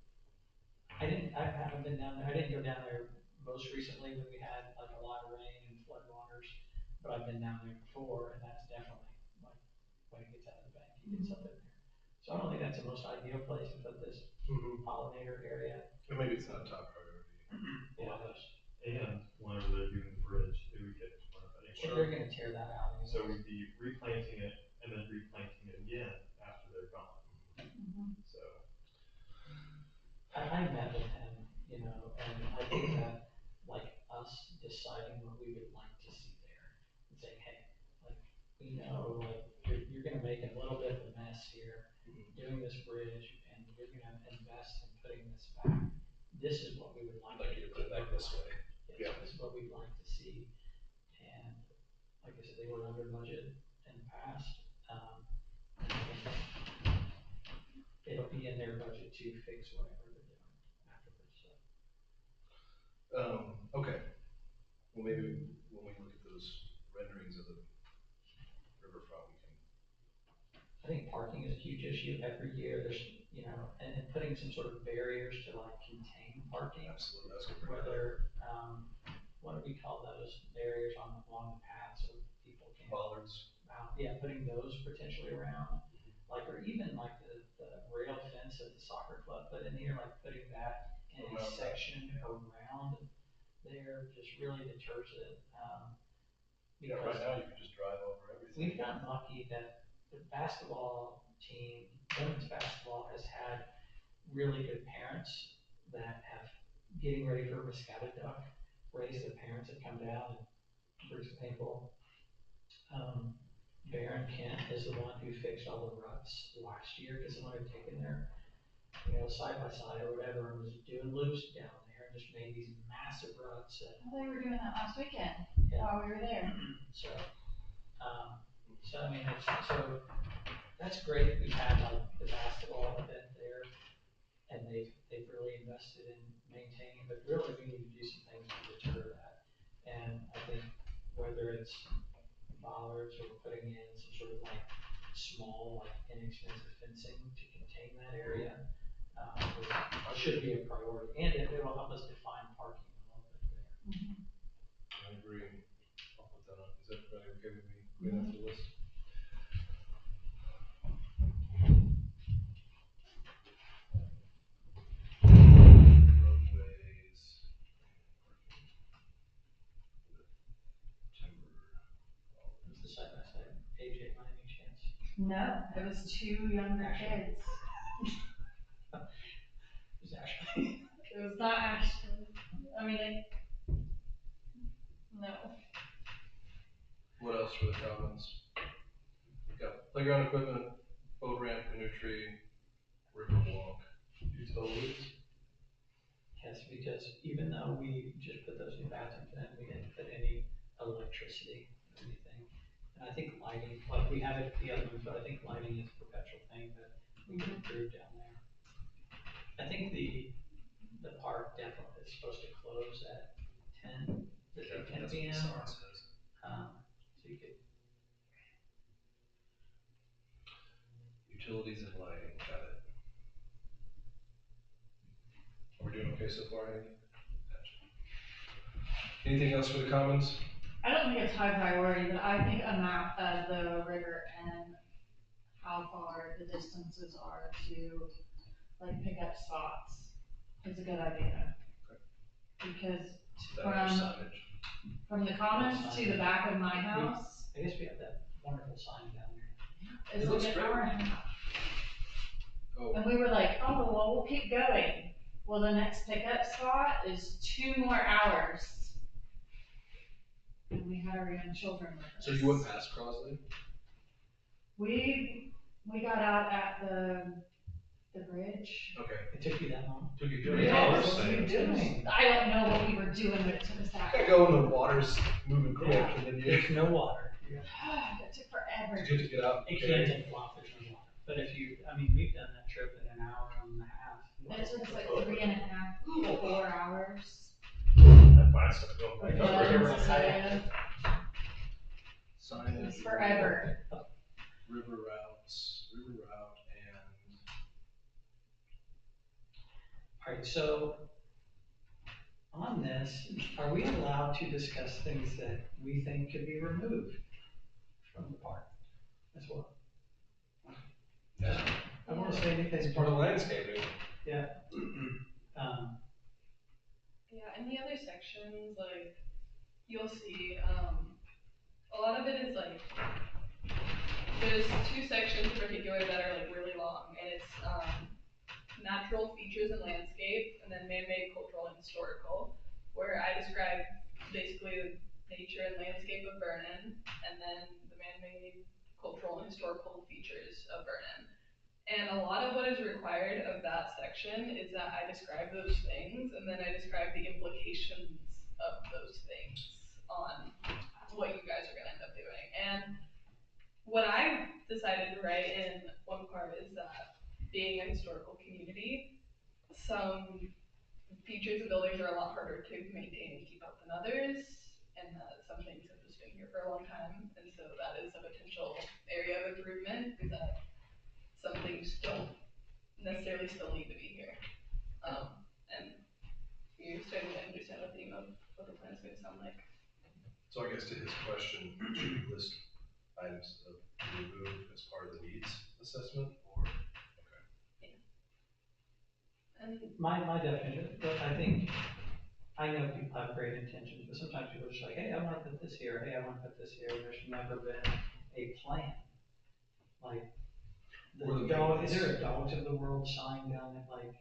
I haven't been down there, I didn't go down there most recently when we had like a lot of rain and flood waters, but I've been down there before, and that's definitely, like, when it gets out of the bank, it gets up in there. So I don't think that's the most ideal place to put this pollinator area. Or maybe it's not a top priority. Yeah, And whenever they're doing the bridge, they would get torn up they're anyway. gonna tear that out. Anyway. So we'd be replanting it and then replanting it again after they're gone. So. I met with him, you know, and I think that, like, us deciding what we would like to see there, and saying, hey, like, we know, like, you're gonna make a little bit of a mess here, doing this bridge, and you're gonna invest in putting this back. This is what we would like. Like you to put it back this way. Yes, this is what we'd like to see, and like I said, they were under budget in the past, it'll be in their budget to fix whatever they're doing afterwards, so. Okay. Well, maybe when we look at those renderings of the riverfront, we can. I think parking is a huge issue. Every year there's, you know, and putting some sort of barriers to like contain parking. Absolutely, that's good. Whether, what do we call those barriers along the path so people can. Bollards. Yeah, putting those potentially around, like, or even like the rail fence that the soccer club put in here, like putting that in a section around there just really deters it. Yeah, right now you can just drive over everything. We've gotten lucky that the basketball team, women's basketball, has had really good parents that have, getting ready for Muscatatuck race, the parents have come down and Bruce Paintball. Baron Kent is the one who fixed all the ruts last year, because someone had taken their, you know, side by side or whatever, and was doing loops down there and just made these massive ruts. And, Well, they were doing that last weekend while we were there. So, I mean, so that's great. We've had like the basketball event there, and they've really invested in maintaining, but really we need to do some things to deter that. And I think whether it's bollards or putting in some sort of like small, like inexpensive fencing to contain that area, should be a priority, and it will help us define parking a little bit there. I agree. I'll put that on. Is everybody okay with me putting that to the list? Roadways. Timber. What's the side by side? AJ, by any chance? No, it was two younger kids. It was Ashley. It was not Ashton. I mean, no. What else for the commons? We've got playground equipment, boat ramp, canoe tree, river walk, utilities. Yes, because even though we just put those new bathrooms in, we didn't put any electricity or anything. And I think lighting, like we have it at the other ones, but I think lighting is a perpetual thing that we can improve down there. I think the park definitely is supposed to close at 10, is it 10 That's what the p.m. sign says. So you could, Utilities and lighting, got it. Are we doing okay so far, Andy? Anything else for the commons? I don't think it's high priority, but I think a map of the river and how far the distances are to like pick up spots is a good idea. Because That or from, signage? from the commons to the back of my house, I guess we have that wonderful sign down there. it's It like looks an great. hour and a half. Oh, And we were like, oh, well, we'll keep going. Well, the next pickup spot is 2 more hours. And we had our young children with us. so you went past Crosley? We got out at the bridge. Okay. It took you that long? Took you Yeah, 2 it hours? was- What were you doing? I don't know what we were doing, but it took us that Gotta go when the water's moving quick Yeah. and then you. There's no water. It took forever. Did you have to get out? It can take a while, there's no water. But if you, I mean, we've done that trip in an hour and a half. And it took us like 3.5, 4 hours. That fast stuff going Like, back. over here, Yeah. we're kayaking. Signage. It's forever. River route, and Alright, so on this, are we allowed to discuss things that we think could be removed from the park as well? yeah, I don't wanna say anything. it's part of the landscaping. Um, Yeah, in the other sections, like, you'll see, a lot of it is like, there's 2 sections in particular that are like really long, and it's, natural features and landscape, and then man-made, cultural, and historical, where I describe basically the nature and landscape of Vernon, and then the man-made, cultural, and historical features of Vernon. And a lot of what is required of that section is that I describe those things, and then I describe the implications of those things on what you guys are gonna end up doing. And what I decided to write in one part is that being a historical community, some features and buildings are a lot harder to maintain and keep up than others, and that some things have just been here for a long time, and so that is a potential area of improvement, is that some things don't necessarily still need to be here. And you're starting to understand the theme of what the plan is gonna sound like. So I guess to his question, should we list items of removed as part of the needs assessment, or? And my definition, but I think, I know people have great intentions, but sometimes people are just like, hey, I wanna put this here, hey, I wanna put this here, and there's never been a plan. Like, Or the is there a Dogs of the World sign down at like,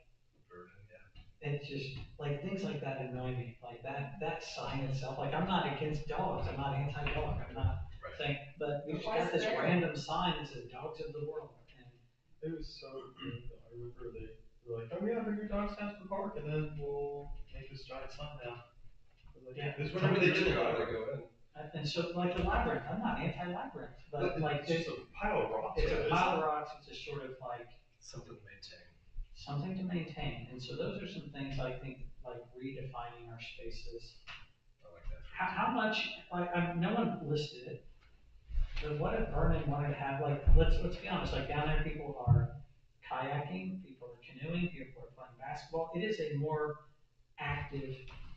Yeah. it's just, like, things like that annoy me, like that sign itself, like, I'm not against dogs, I'm not anti-dog, I'm not Right. saying, but we just Why got is this there? random sign that says Dogs of the World, and It was so good, though. I remember they were like, oh yeah, bring your dogs down to the park and then we'll make this giant sign now. I was like, Yeah. this is what Whenever they really do got they it. go in. and so, like, the labyrinth, I'm not anti-labyrinth, but like, It's just a pile of rocks. it's there, a isn't pile it? of rocks, it's just sort of like, Something to maintain. something to maintain, and so those are some things I think, like redefining our spaces. I like that. How much, like, no one listed it, but what if Vernon wanted to have, like, let's be honest, like down there, people are kayaking, people are canoeing, people are playing basketball, it is a more active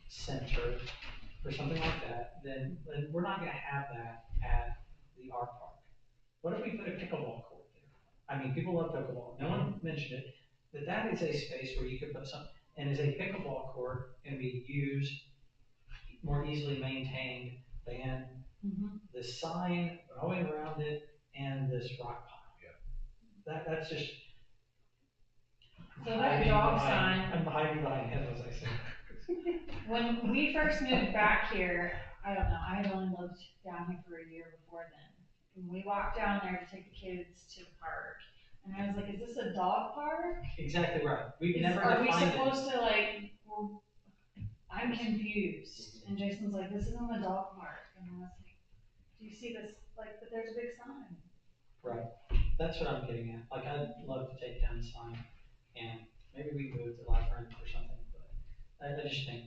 center for something like that, then we're not gonna have that at the art park. What if we put a pickleball court there? I mean, people love pickleball, no one mentioned it, but that is a space where you could put some, and is a pickleball court can be used, more easily maintained than the sign going around it and this rock pile. Yeah. That's just. So that dog I'm sign, hiding behind him, as I say. when we first moved back here, I don't know, I had only lived down here for a year before then. And we walked down there to take the kids to the park, and I was like, is this a dog park? Exactly right. We've never Are we defined it. supposed to like I'm confused. And Jason's like, this isn't the dog park. And I was like, do you see this? Like, but there's a big sign. Right, that's what I'm getting at, like, I'd love to take down the sign, and maybe we can move the labyrinth or something, but I just think,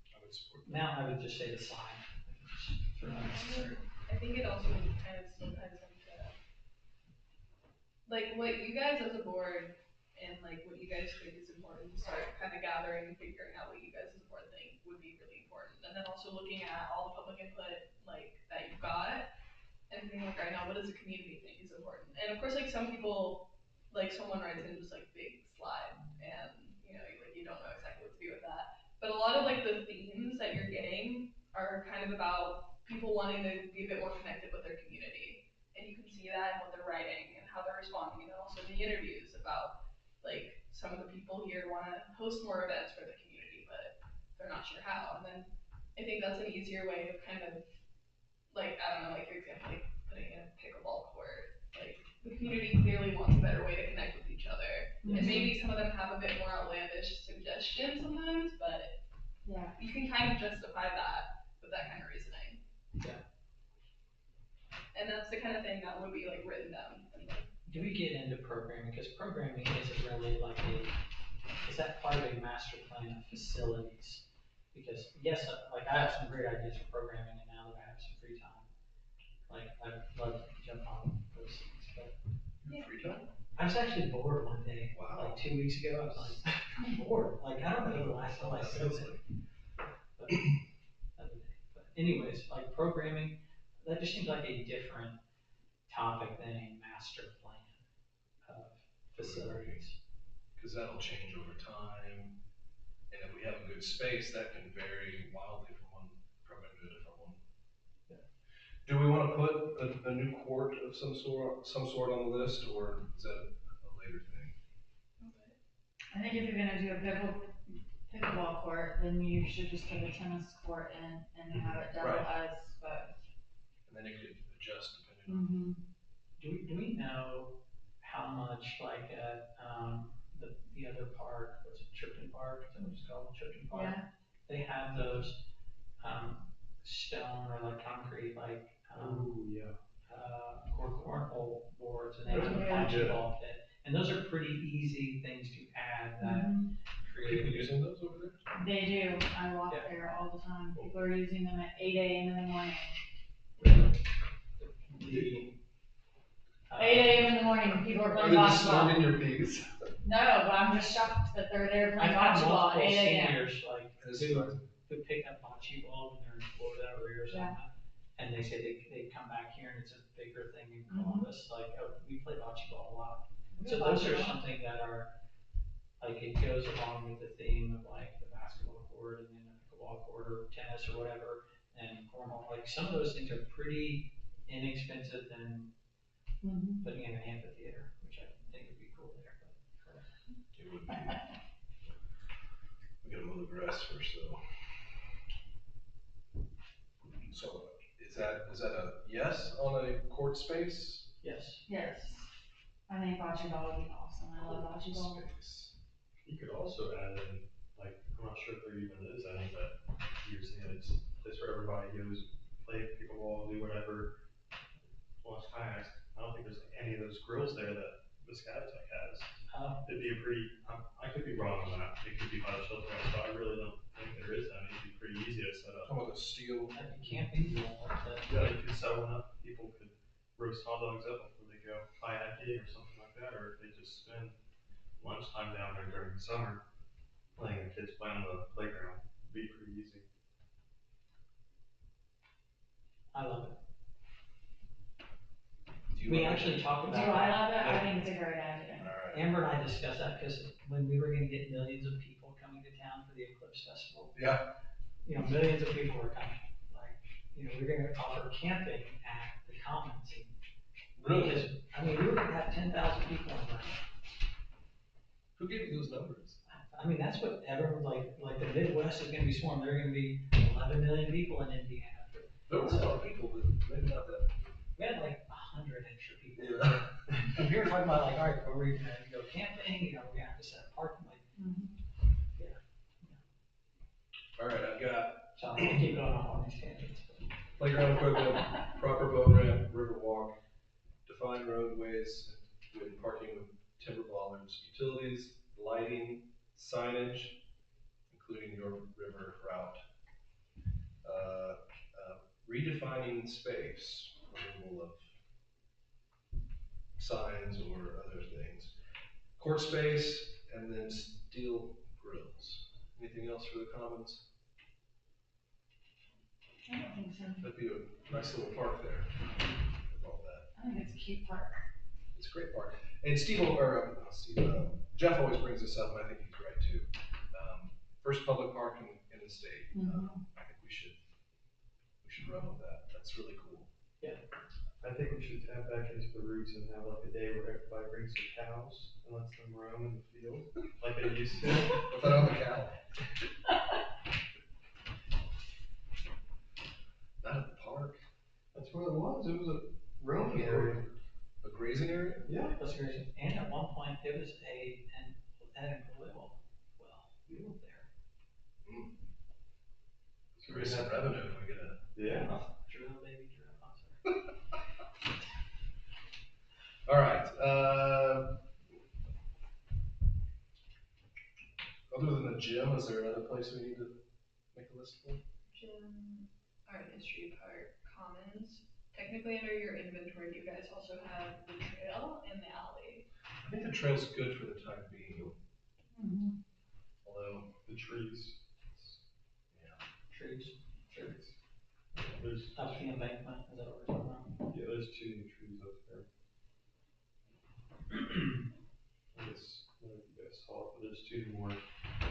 I would support that. now I would just say the sign. Just throw it unnecessary. I think it also kind of still ties into, like, what you guys as a board and like what you guys think is important to start kind of gathering and figuring out what you guys as a board think would be really important. And then also looking at all the public input, like, that you've got, and being like, right now, what does the community think is important? And of course, like, some people, like, someone writes in just like big slide, and, you know, like, you don't know exactly what to do with that. But a lot of like the themes that you're getting are kind of about people wanting to be a bit more connected with their community. And you can see that in what they're writing and how they're responding, and then also in the interviews about, like, some of the people here wanna host more events for the community, but they're not sure how. And then I think that's an easier way of kind of, like, I don't know, like your example, like putting in a pickleball court. Like, the community clearly wants a better way to connect with each other. And maybe some of them have a bit more outlandish suggestions sometimes, but Yeah. you can kind of justify that with that kind of reasoning. Yeah. And that's the kind of thing that would be like written down. Do we get into programming, because programming isn't really like is that part of a master plan of facilities? Because yes, like I have some great ideas for programming, and now that I have some free time, like I'd love to jump on those things, but Free time? I was actually bored one day, Wow. like 2 weeks ago, I was like, I'm bored, like I don't know the last time I said it. But, other day. But anyways, like programming, that just seems like a different topic than a master plan of facilities. Because that'll change over time, and if we have a good space, that can vary wildly from one program to a different one. Yeah. Do we wanna put a new court of some sort on the list, or is that a later thing? I think if you're gonna do a pickleball court, then you should just put a tennis court in and have it double Right. as both. And then it could adjust depending on. Do we know how much like the other park, what's it, Chipton Park, is that what it's called, Chipton Park? Yeah. They have those, stone or like concrete, like, Yeah. cornhole boards, and they They have a do. bocce ball pit. And those are pretty easy things to add that People create. using those over there? They do, I walk Yeah. there all the time, people are using them at 8 AM in the morning. The, 8 AM in the morning, people are Are playing they just bocce ball. throwing in your peas? No, but I'm just shocked that they're there I've playing had bocce ball at multiple 8 AM. seniors like That's who surprising. pick up bocce ball when they're in Florida or Arizona. And they say they come back here and it's a bigger thing in Columbus, like, oh, we play bocce ball a lot. So those are something that are, like, it goes along with the theme of like the basketball court and then a pickleball court or tennis or whatever, and cornhole, like, some of those things are pretty inexpensive than putting in an amphitheater, which I think would be cool there, but. It would be. We gotta mow the grass first though. So, is that a yes on a court space? Yes. Yes, I think bocce ball would be awesome, I love bocce ball. Space. You could also add in, like, I'm not sure if there even is any, but you're saying it's a place where everybody goes, play pickleball, do whatever, watch kayaks. I don't think there's any of those grills there that Piscatatuck has. It'd be a pretty, I could be wrong on that, it could be by the shelter house, but I really don't think there is any, it'd be pretty easy to set up. How about the steel? Like a camping deal like that. Yeah, you could set one up, people could roast hot dogs up before they go kayaking or something like that, or if they just spend lunchtime down there during the summer, letting the kids play on the playground, it'd be pretty easy. I love it. Do you We want- actually talked Do about I that. love it? I think it's a great idea. Alright. Amber and I discussed that because when we were gonna get millions of people coming to town for the Eclipse Festival. Yeah. You know, millions of people were coming, like, you know, we were gonna offer camping at the Commons. Really? Because, I mean, we were gonna have 10,000 people in Vernon. Who gave you those numbers? I mean, that's what everyone's like the Midwest is gonna be swarmed, there are gonna be 11 million people in Indiana. There was a lot of people, but maybe not that. We had like 100 extra people. Yeah. And we were talking about like, all right, where we're gonna go camping, you know, we're gonna have to set up parking, like, yeah. All right, I've got So I'm gonna keep going off on these tangents. playground equipment, proper boat ramp, river walk, define roadways with parking with timber bollards, utilities, lighting, signage, including your river route. Redefining space, removal of signs or other things. Court space, and then steel grills. Anything else for the commons? I don't think so. That'd be a nice little park there. With all that. I think it's a cute park. It's a great park. And Jeff always brings this up, and I think he's right too. First public park in the state. I think we should run with that. That's really cool. I think we should tap back into the roots and have like a day where everybody brings some cows and lets them roam in the field, like they used to. What about on the cow? Not at the park. That's what it was. It was a roaming area. A grazing area? Yeah. That's crazy. And at one point, it was an oil field there. So we're gonna have revenue if we get a. Yeah. Drill, baby, drill. I'm sorry. All right. Other than the gym, is there another place we need to make a list for? Gym, art history park, commons. Technically under your inventory, you guys also have the trail and the alley. I think the trail's good for the time being. Although The trees. Trees. There's, Up the embankment, is that what we're talking about? yeah, there's 2 new trees up there. I guess none of you guys saw it, but there's 2 more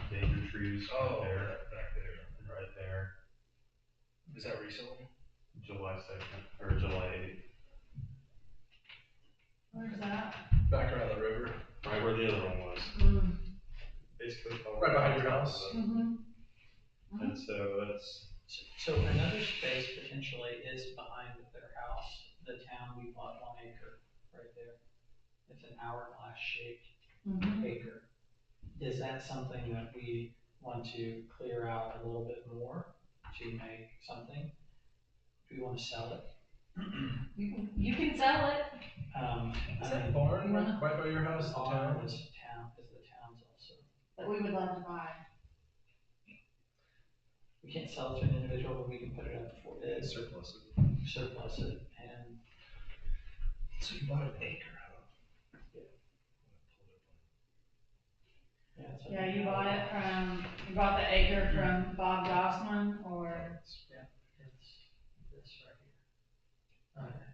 danger trees right there, back there. and right there, Is that recently? July 2nd, or July 8th. Where's that? Back around the river. Right where the other one was. Basically. Right behind your house. And so that's, So another space potentially is behind their house, the town, we bought 1 acre right there. It's an hourglass shaped acre. Is that something that we want to clear out a little bit more to make something? Do we want to sell it? You can sell it. Is that barn right by your house, the town? Is the town's also. That we would love to buy. We can't sell it to an individual, but we can put it up for bid, Surplus. surplus it, and. So you bought an acre, huh? Yeah. it's Yeah, you bought the acre from Bob Gossman, or? Yeah, it's this right here.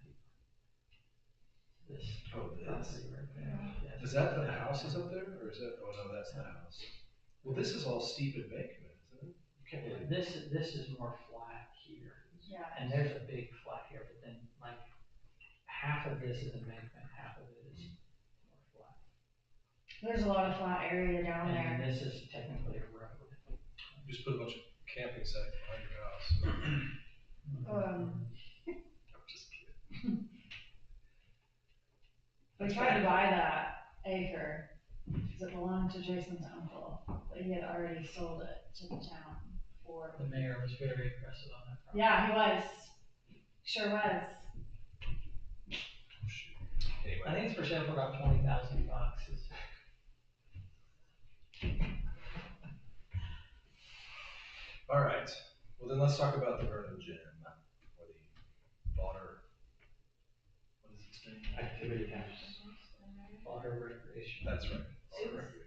This. Oh, this? Property right there. Yes. Is that the houses up there, or is that, oh no, that's the house. Well, this is all steep embankment, isn't it? You can't really. This is more flat here, Yeah. and there's a big flat here, but then like half of this is embankment, half of it is more flat. There's a lot of flat area down And there. then this is technically a road. Just put a bunch of camping sites behind your house. I'm just kidding. We tried to buy that acre, because it belonged to Jason's uncle, but he had already sold it to the town for. The mayor was very aggressive on that property. Yeah, he was. Sure was. Oh, shoot. Anyway. I think it's for sale for about $20,000. All right. Well, then let's talk about the Vernon gym, or the water. What is its name? activity house. Water recreation. That's right. Water It's- recreational.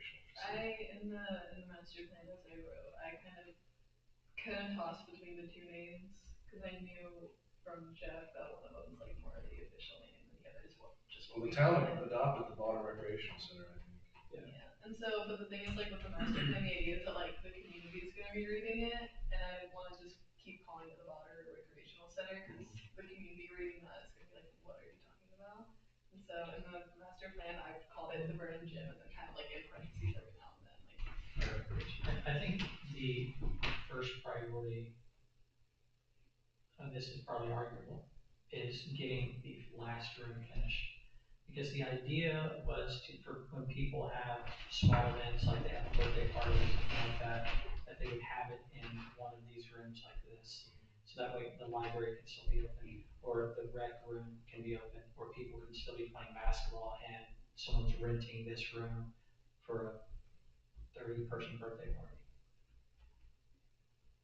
In the master plan as I wrote, I kind of cut and toss between the 2 names, because I knew from Jeff that one of them was like more of the official name, and the other is just Well, what we the town call it. adopted the water recreational center, I think. Yeah, and so, but the thing is, like, with the master plan, the idea is that, like, the community is gonna be reading it, and I wanna just keep calling it the Water Recreational Center, because the community reading that is gonna be like, what are you talking about? And so, in the master plan, I've called it the Vernon Gym, and then kind of like in parentheses every now and then, like. I think the first priority, and this is probably arguable, is getting the last room finished. Because the idea was for when people have small events, like they have a birthday party or something like that that they would have it in one of these rooms like this. So that way the library can still be open, or the rec room can be open, where people can still be playing basketball and someone's renting this room for a 30-person birthday party.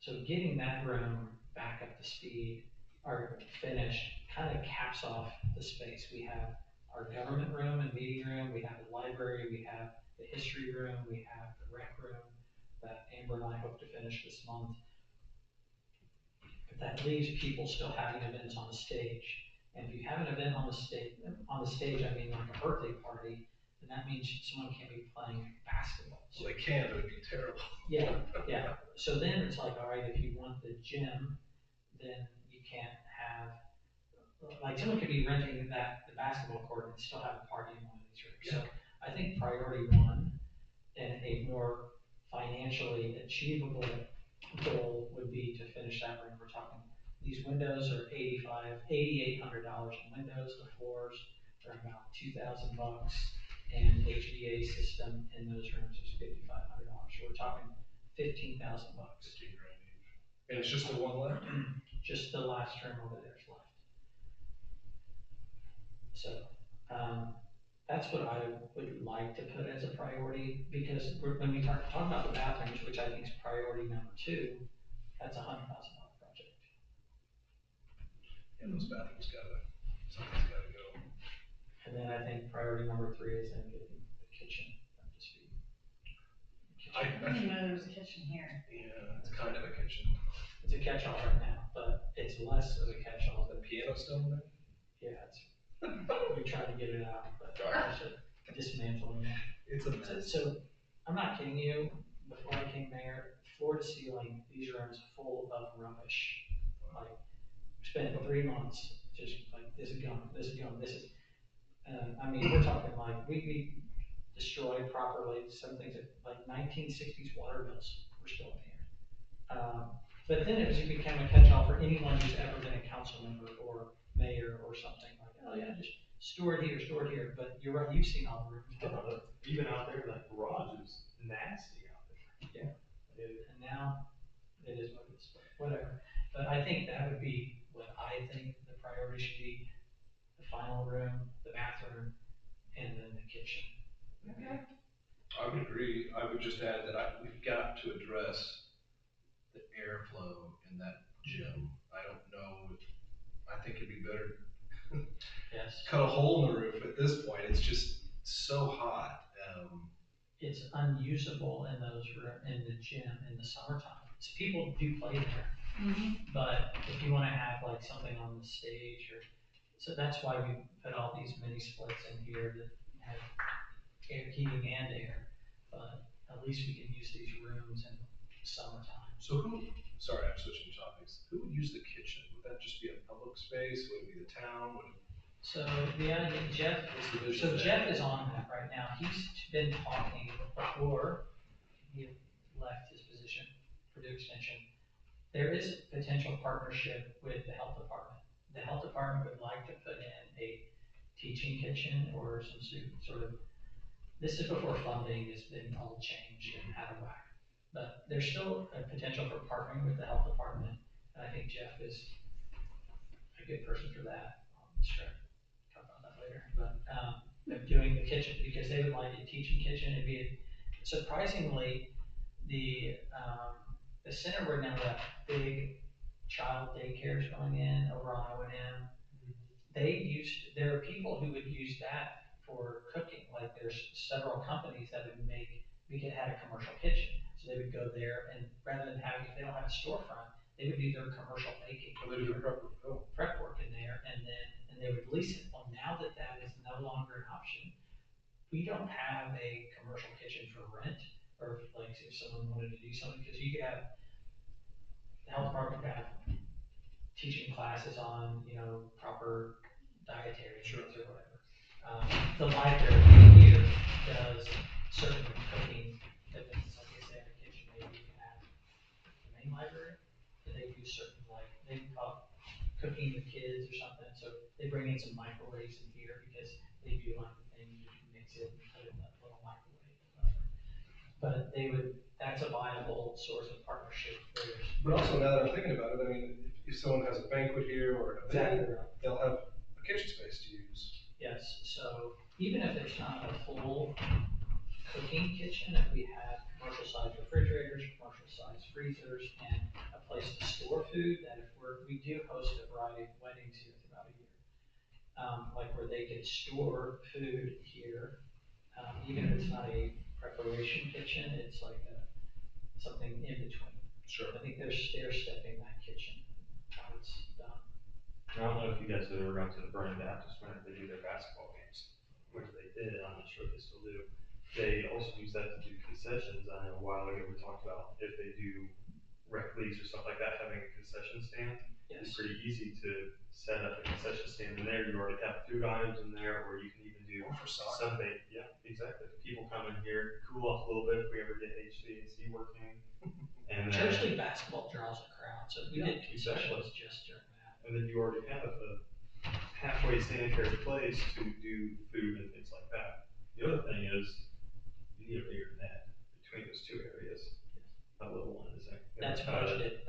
So getting that room back up to speed or finished kind of caps off the space. We have our government room and meeting room, we have the library, we have the history room, we have the rec room that Amber and I hope to finish this month. But that leaves people still having events on the stage. And if you have an event on the stage, I mean like a birthday party, then that means someone can't be playing basketball. Well, they can, but it'd be terrible. Yeah, yeah. So then it's like, all right, if you want the gym, then you can't have, like someone could be renting the basketball court and still have a party in one of these rooms. So I think priority one and a more financially achievable goal would be to finish that room. We're talking, these windows are $8,800 in windows, the floors are about $2,000, and HVA system in those rooms is $5,500. So we're talking $15,000. 15 grand each. And it's just the one left? Just the last room over there is left. So, that's what I would like to put as a priority, because when we talk about the bathrooms, which I think is priority number 2, that's $100,000 project. And those bathrooms something's gotta go. And then I think priority number 3 is then getting the kitchen up to speed. I didn't even know there was a kitchen here. Yeah, it's kind of a kitchen. It's a catch-all right now, but it's less of a catch-all The than, piano still in there? yeah, we tried to get it out, but I should dismantle it. It's a mess. So, I'm not kidding you, before I became mayor, floor to ceiling, these rooms full of rubbish. Like, spent 3 months just like, this is gone, I mean, we're talking like, we destroyed properly some things that, like 1960s water bills were still in here. But then it became a catch-all for anyone who's ever been a council member or mayor or something, like, oh yeah, just store it here, but you're right, you've seen all the rooms. Even out there, that garage is nasty out there. And now, it is what it is, but whatever. But I think that would be what I think the priority should be: the final room, the bathroom, and then the kitchen. Okay. I would agree. I would just add that we've got to address the airflow in that gym. I don't know, I think it'd be better Yes. cut a hole in the roof at this point. It's just so hot. It's unusable in the gym in the summertime. So people do play there, but if you wanna have like something on the stage so that's why we put all these mini splits in here that have heating and air, but at least we can use these rooms in the summertime. So sorry, I'm switching topics. Who would use the kitchen? Would that just be a public space? Would it be the town? So, yeah, Jeff is on that right now. He's been talking before he left his position for the extension. There is potential partnership with the health department. The health department would like to put in a teaching kitchen or some sort of, this is before funding has been all changed and out of whack. But there's still a potential for partnering with the health department, and I think Jeff is a good person for that. Sure. Talk about that later, but of doing the kitchen, because they would like a teaching kitchen. It'd be surprisingly the center where now that big child daycare is going in over on O&M. There are people who would use that for cooking. Like there's several companies that would had a commercial kitchen, so they would go there and rather than if they don't have a storefront, they would do their commercial baking. Well, they do the prep work in there, and they would lease it. Well, now that is no longer an option, we don't have a commercial kitchen for rent, or like if someone wanted to do something, because you could have, the health department could have teaching classes on, proper dietary things or whatever. The library here does certain cooking events, like I said, in the kitchen, maybe you can have the main library, that they do certain, like, they call cooking with kids or something, so they bring in some microwaves in here because they do like the thing, you can mix it and put it in that little microwave. But that's a viable source of partnership. But also, now that I'm thinking about it, I mean, if someone has a banquet here or an event, Exactly right. they'll have a kitchen space to use. Yes, so even if it's not a full cooking kitchen, if we have commercial size refrigerators, commercial size freezers, and a place to store food, that if we do host a variety of weddings here throughout the year. Like where they could store food here, even if it's not a preparation kitchen, it's like something in between. Sure. I think they're stair stepping that kitchen, how it's done. I don't know if you guys have ever gone to the Vernon Baptist whenever they do their basketball games, which they did, I'm not sure if they still do. They also use that to do concessions. I know a while ago we talked about if they do rec leagues or stuff like that, having a concession stand. Yes. It's pretty easy to set up a concession stand in there. You already have food items in there, or you can even do Or for soccer. something. Yeah, exactly. People come in here, cool off a little bit if we ever get HVAC working. And then, Church league basketball draws a crowd, so if we Yeah, did concessions just during that. and then you already have a halfway sanitary place to do food and things like that. The other thing is, you need a bigger net between those two areas. A little one is there. That's budgeted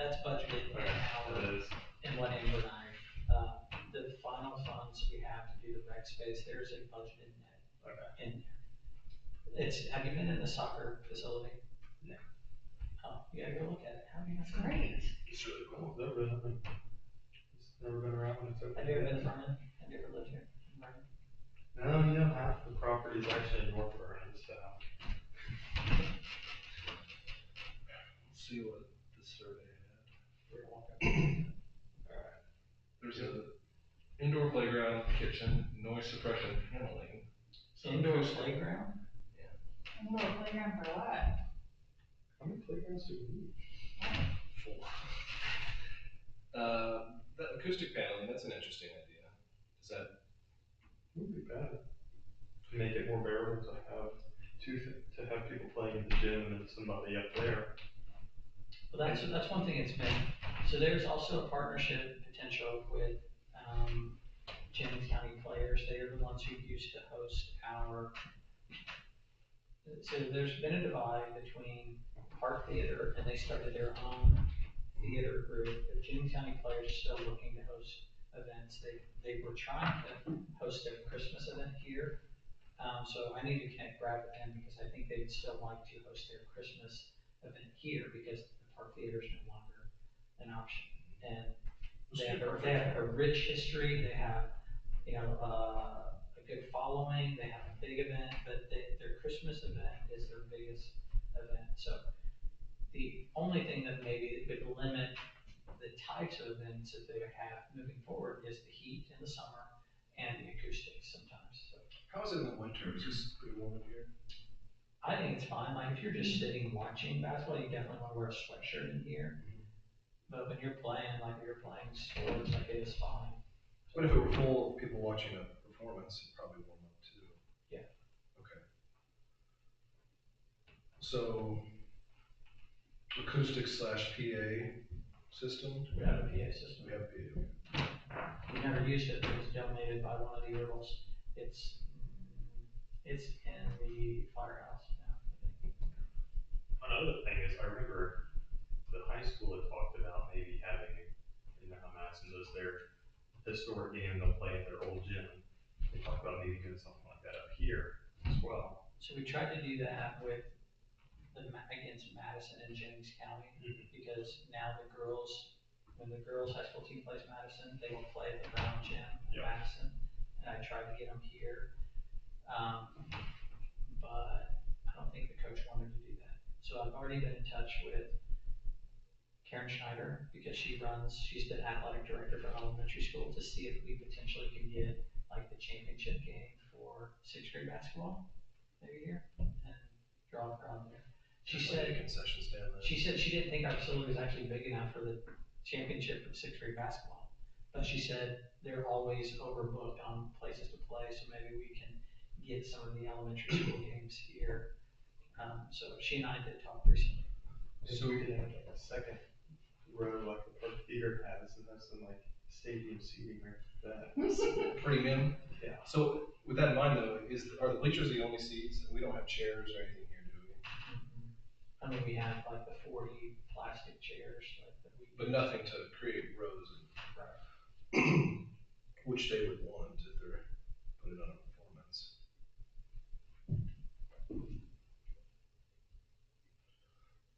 in our, It is. in what Amber and I, the final funds we have to do the rec space, there's a budgeted net Okay. in there. Have you been in the soccer facility? No. Oh, you gotta go look at it, how do you not? Great. It's really cool. It's never been around when it's open. Have you ever been to Vernon? Have you ever lived here in Vernon? No, you know, half the property is actually in North Vernon, so. Let's see what the survey had. We're gonna walk up. Alright. There's a indoor playground, kitchen, noise suppression paneling. some Indoor acoustic- playground? Indoor playground for what? How many playgrounds do we need? 4. The acoustic paneling, that's an interesting idea. Is that, Would be bad. To make it more bearable to have people playing in the gym and somebody up there. Well, that's one thing it's been, so there's also a partnership potential with, Jennings County Players, they are the ones who used to host so there's been a divide between Park Theater, and they started their own theater group, the Jennings County Players are still looking to host events, they were trying to host their Christmas event here. So I need to grab with them, because I think they'd still like to host their Christmas event here, because the Park Theater is no longer an option. And they have a rich history, they have, a good following, they have a big event, but their Christmas event is their biggest event. So the only thing that maybe would limit the types of events that they would have moving forward is the heat in the summer and the acoustics sometimes, so. how is it in the winter? Is this pretty warm in here? I think it's fine, like if you're just sitting watching basketball, you definitely wanna wear a sweatshirt in here. But when you're playing, like you're playing sports, like it is fine. What if it were full of people watching a performance? It'd probably warm up too. Yeah. Okay. So, acoustic / PA system? We have a PA system. We have PA. We never used it, it was donated by one of the Earls. It's in the firehouse now, I think. Another thing is, I remember the high school had talked about maybe having, how Madison does their historic game, they'll play at their old gym. They talked about maybe doing something like that up here as well. So we tried to do that with against Madison and Jennings County, because now when the girls' high school team plays Madison, they will play at the Brown Gym in Yeah. Madison. And I tried to get them here, but I don't think the coach wanted to do that. So I've already been in touch with Karen Schneider, because she's been athletic director for elementary school, to see if we potentially can get like the championship game for 6th grade basketball, maybe here, and draw a crowd there. She said concession stand there. she didn't think our facility was actually big enough for the championship of 6th grade basketball. But she said they're always overbooked on places to play, so maybe we can get some of the elementary school games here. So she and I did talk recently. So we could have like a second row like the Park Theater has, and have some like stadium seating right for that. Premium. Yeah. So with that in mind though, are the bleachers the only seats? We don't have chairs or anything here, do we? I mean, we had like the 40 plastic chairs, like that we. But nothing to create rows of, which they would want if they're putting on a performance.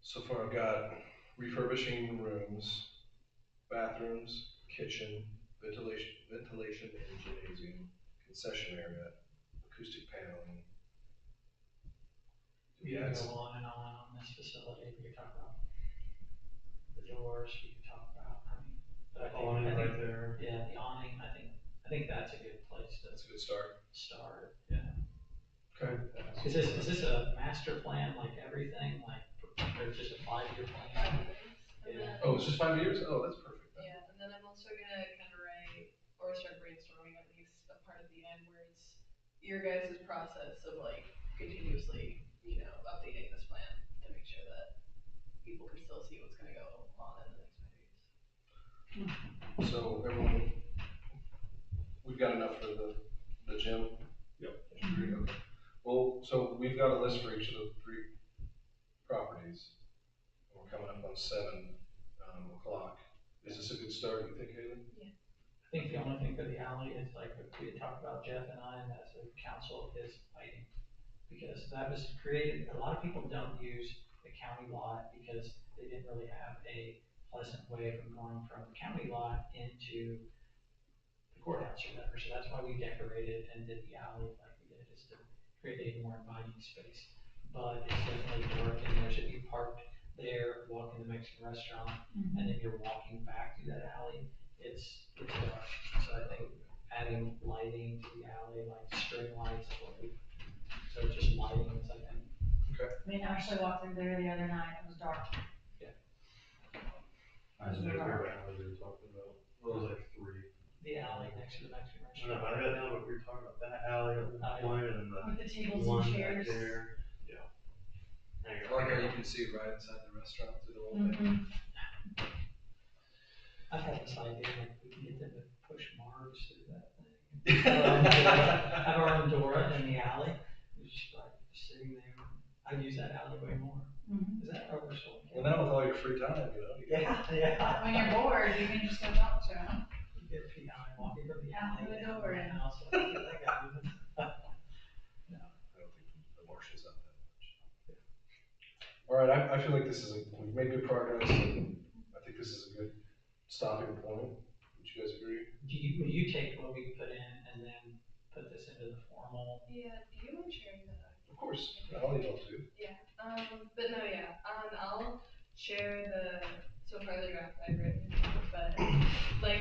So far I've got refurbishing rooms, bathrooms, kitchen, ventilation and gymnasium, concession area, acoustic paneling. We could go on and on this facility, we could talk about the doors, we could talk about, I mean, but I think. Awning I think- right there. Yeah, the awning, I think that's a good place to That's a good start. start, yeah. Okay. Is this a master plan, like everything, like, or just a 5-year plan? And then, Oh, it's just 5 years? Oh, that's perfect. yeah, and then I'm also gonna kind of write, or start brainstorming at least a part at the end where it's your guys' process of like continuously, you know, updating this plan to make sure that people can still see what's gonna go on in the next 5 years. So everyone, we've got enough for the gym? Yep. Okay. Well, so we've got a list for each of the 3 properties. We're coming up on 7 o'clock. Is this a good start, you think, Haley? I think the only thing for the alley is like, what we had talked about, Jeff and I, and as a council, is lighting. Because that was created, a lot of people don't use the county lot because they didn't really have a pleasant way from going from the county lot into the courthouse or whatever. So that's why we decorated and did the alley like we did, just to create a more inviting space. But it's definitely dark in there, so if you parked there, walk in the Mexican restaurant, and then you're walking back through that alley, it's dark. So I think adding lighting to the alley, like string lights, is what we, so just lighting is, I think. I mean, I actually walked through there the other night, it was dark. I was there, we were talking about, well, it was like 3. The alley next to the Mexican I don't know restaurant. about that now, but we were talking about that alley at one point and the With the tables one and back chairs. there. Yeah. I like how you can see right inside the restaurant through the whole thing. Mm-hmm. I've had this idea, like, we can get them to push Mars through that thing. Have our own Dora in the alley, we're just like sitting there, I'd use that alley way more. Mhm. Is that oversold? Well, now with all your free time, you know. Yeah. When you're bored, you can just go talk to them. You get PI walking from the Out alley the down door to the and- house, like, that guy. No. I don't think the Martian's out that much. All right, I feel like we've made good progress, and I think this is a good stopping point. Would you guys agree? Will you take what we put in and then put this into the formal? Yeah, do you mind sharing that? Of course, I'll email it to you. But no, yeah, I'll share so far the draft I've written, but like,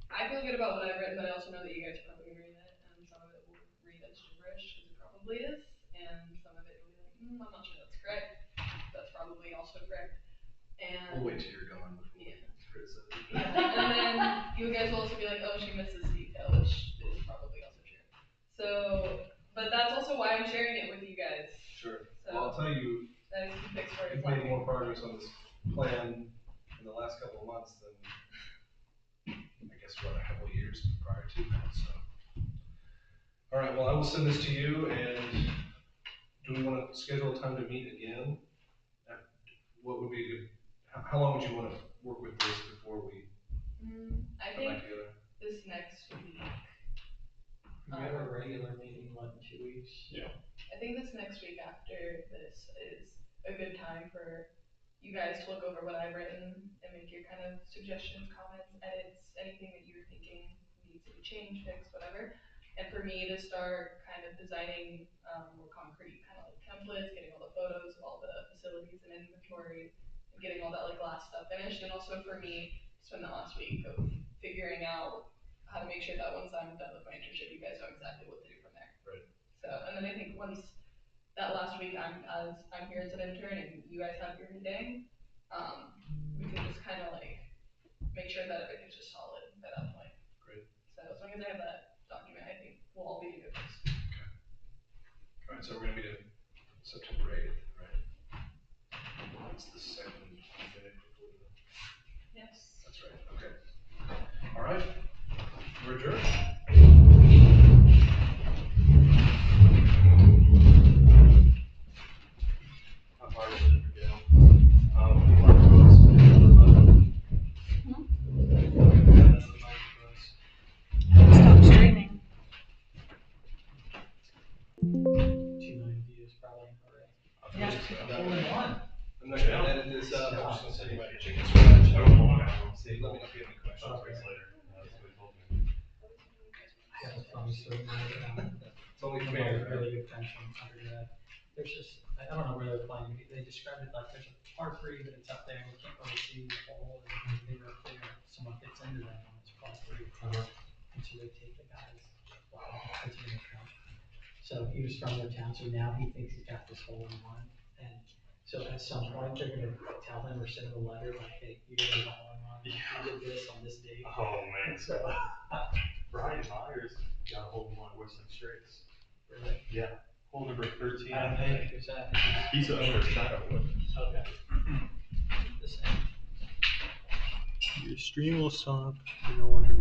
I feel good about what I've written, but I also know that you guys are probably gonna read it, and some of it will read as gibberish, because it probably is, and some of it will be like, I'm not sure that's correct, that's probably also correct, and. We'll wait till you're gone before we Yeah. criticize. Yeah, and then you guys will also be like, oh, she missed this detail, which is probably also true. So, but that's also why I'm sharing it with you guys. Sure. So Well, I'll tell you, that is the fix for you've made more progress on this plan in the last couple of months than, I guess, a couple of years prior to that, so. All right, well, I will send this to you, and do we want to schedule a time to meet again? What would be a good, how long would you want to work with this before we I come think back together? this next week, We have a regular meeting, what, in 2 weeks? I think this next week after this is a good time for you guys to look over what I've written and make your kind of suggestions, comments, edits, anything that you're thinking needs to be changed, fixed, whatever. And for me to start kind of designing more concrete kind of like templates, getting all the photos of all the facilities and inventory, and getting all that like last stuff finished. And also for me, to spend the last week of figuring out how to make sure that once I'm done with my internship, you guys know exactly what to do from there. Right. So, and then I think once that last week I'm here as an intern and you guys have your meeting, we can just kind of like make sure that everything's just solid by that point. Great. So as long as I have that document, I think we'll all be good. All right, so we're gonna meet at September 8th, right? That's the second Monday before the. Yes. That's right, okay. All right, we're adjourned. Yeah, hole in one. I'm not gonna edit this up, I'm just gonna send you my chicken scratch. I don't want to see. Let me know if you have any questions. Weeks later. That's what he told me. I have a funny story. It's only One of fair, my right? really good friends from undergrad. There's this, I don't know where they're playing, they described it like there's a par three, but it's up there and you can't really see the hole. And they were up there, someone gets into them on this par three. And so they take the guy's ball, puts it in the trunk. So he was from their town, so now he thinks he's got this hole in one. And so at some point, they're gonna tell him or send him a letter like, hey, you're gonna get a hole in one. You did this on this date. Oh, man. So, Brian Myers got a hold of one at Whistling Straits. really, Yeah. Hole number 13. I don't think it's that. He's the owner of Shadowwood. Okay. The same. Your stream will stop. You don't want to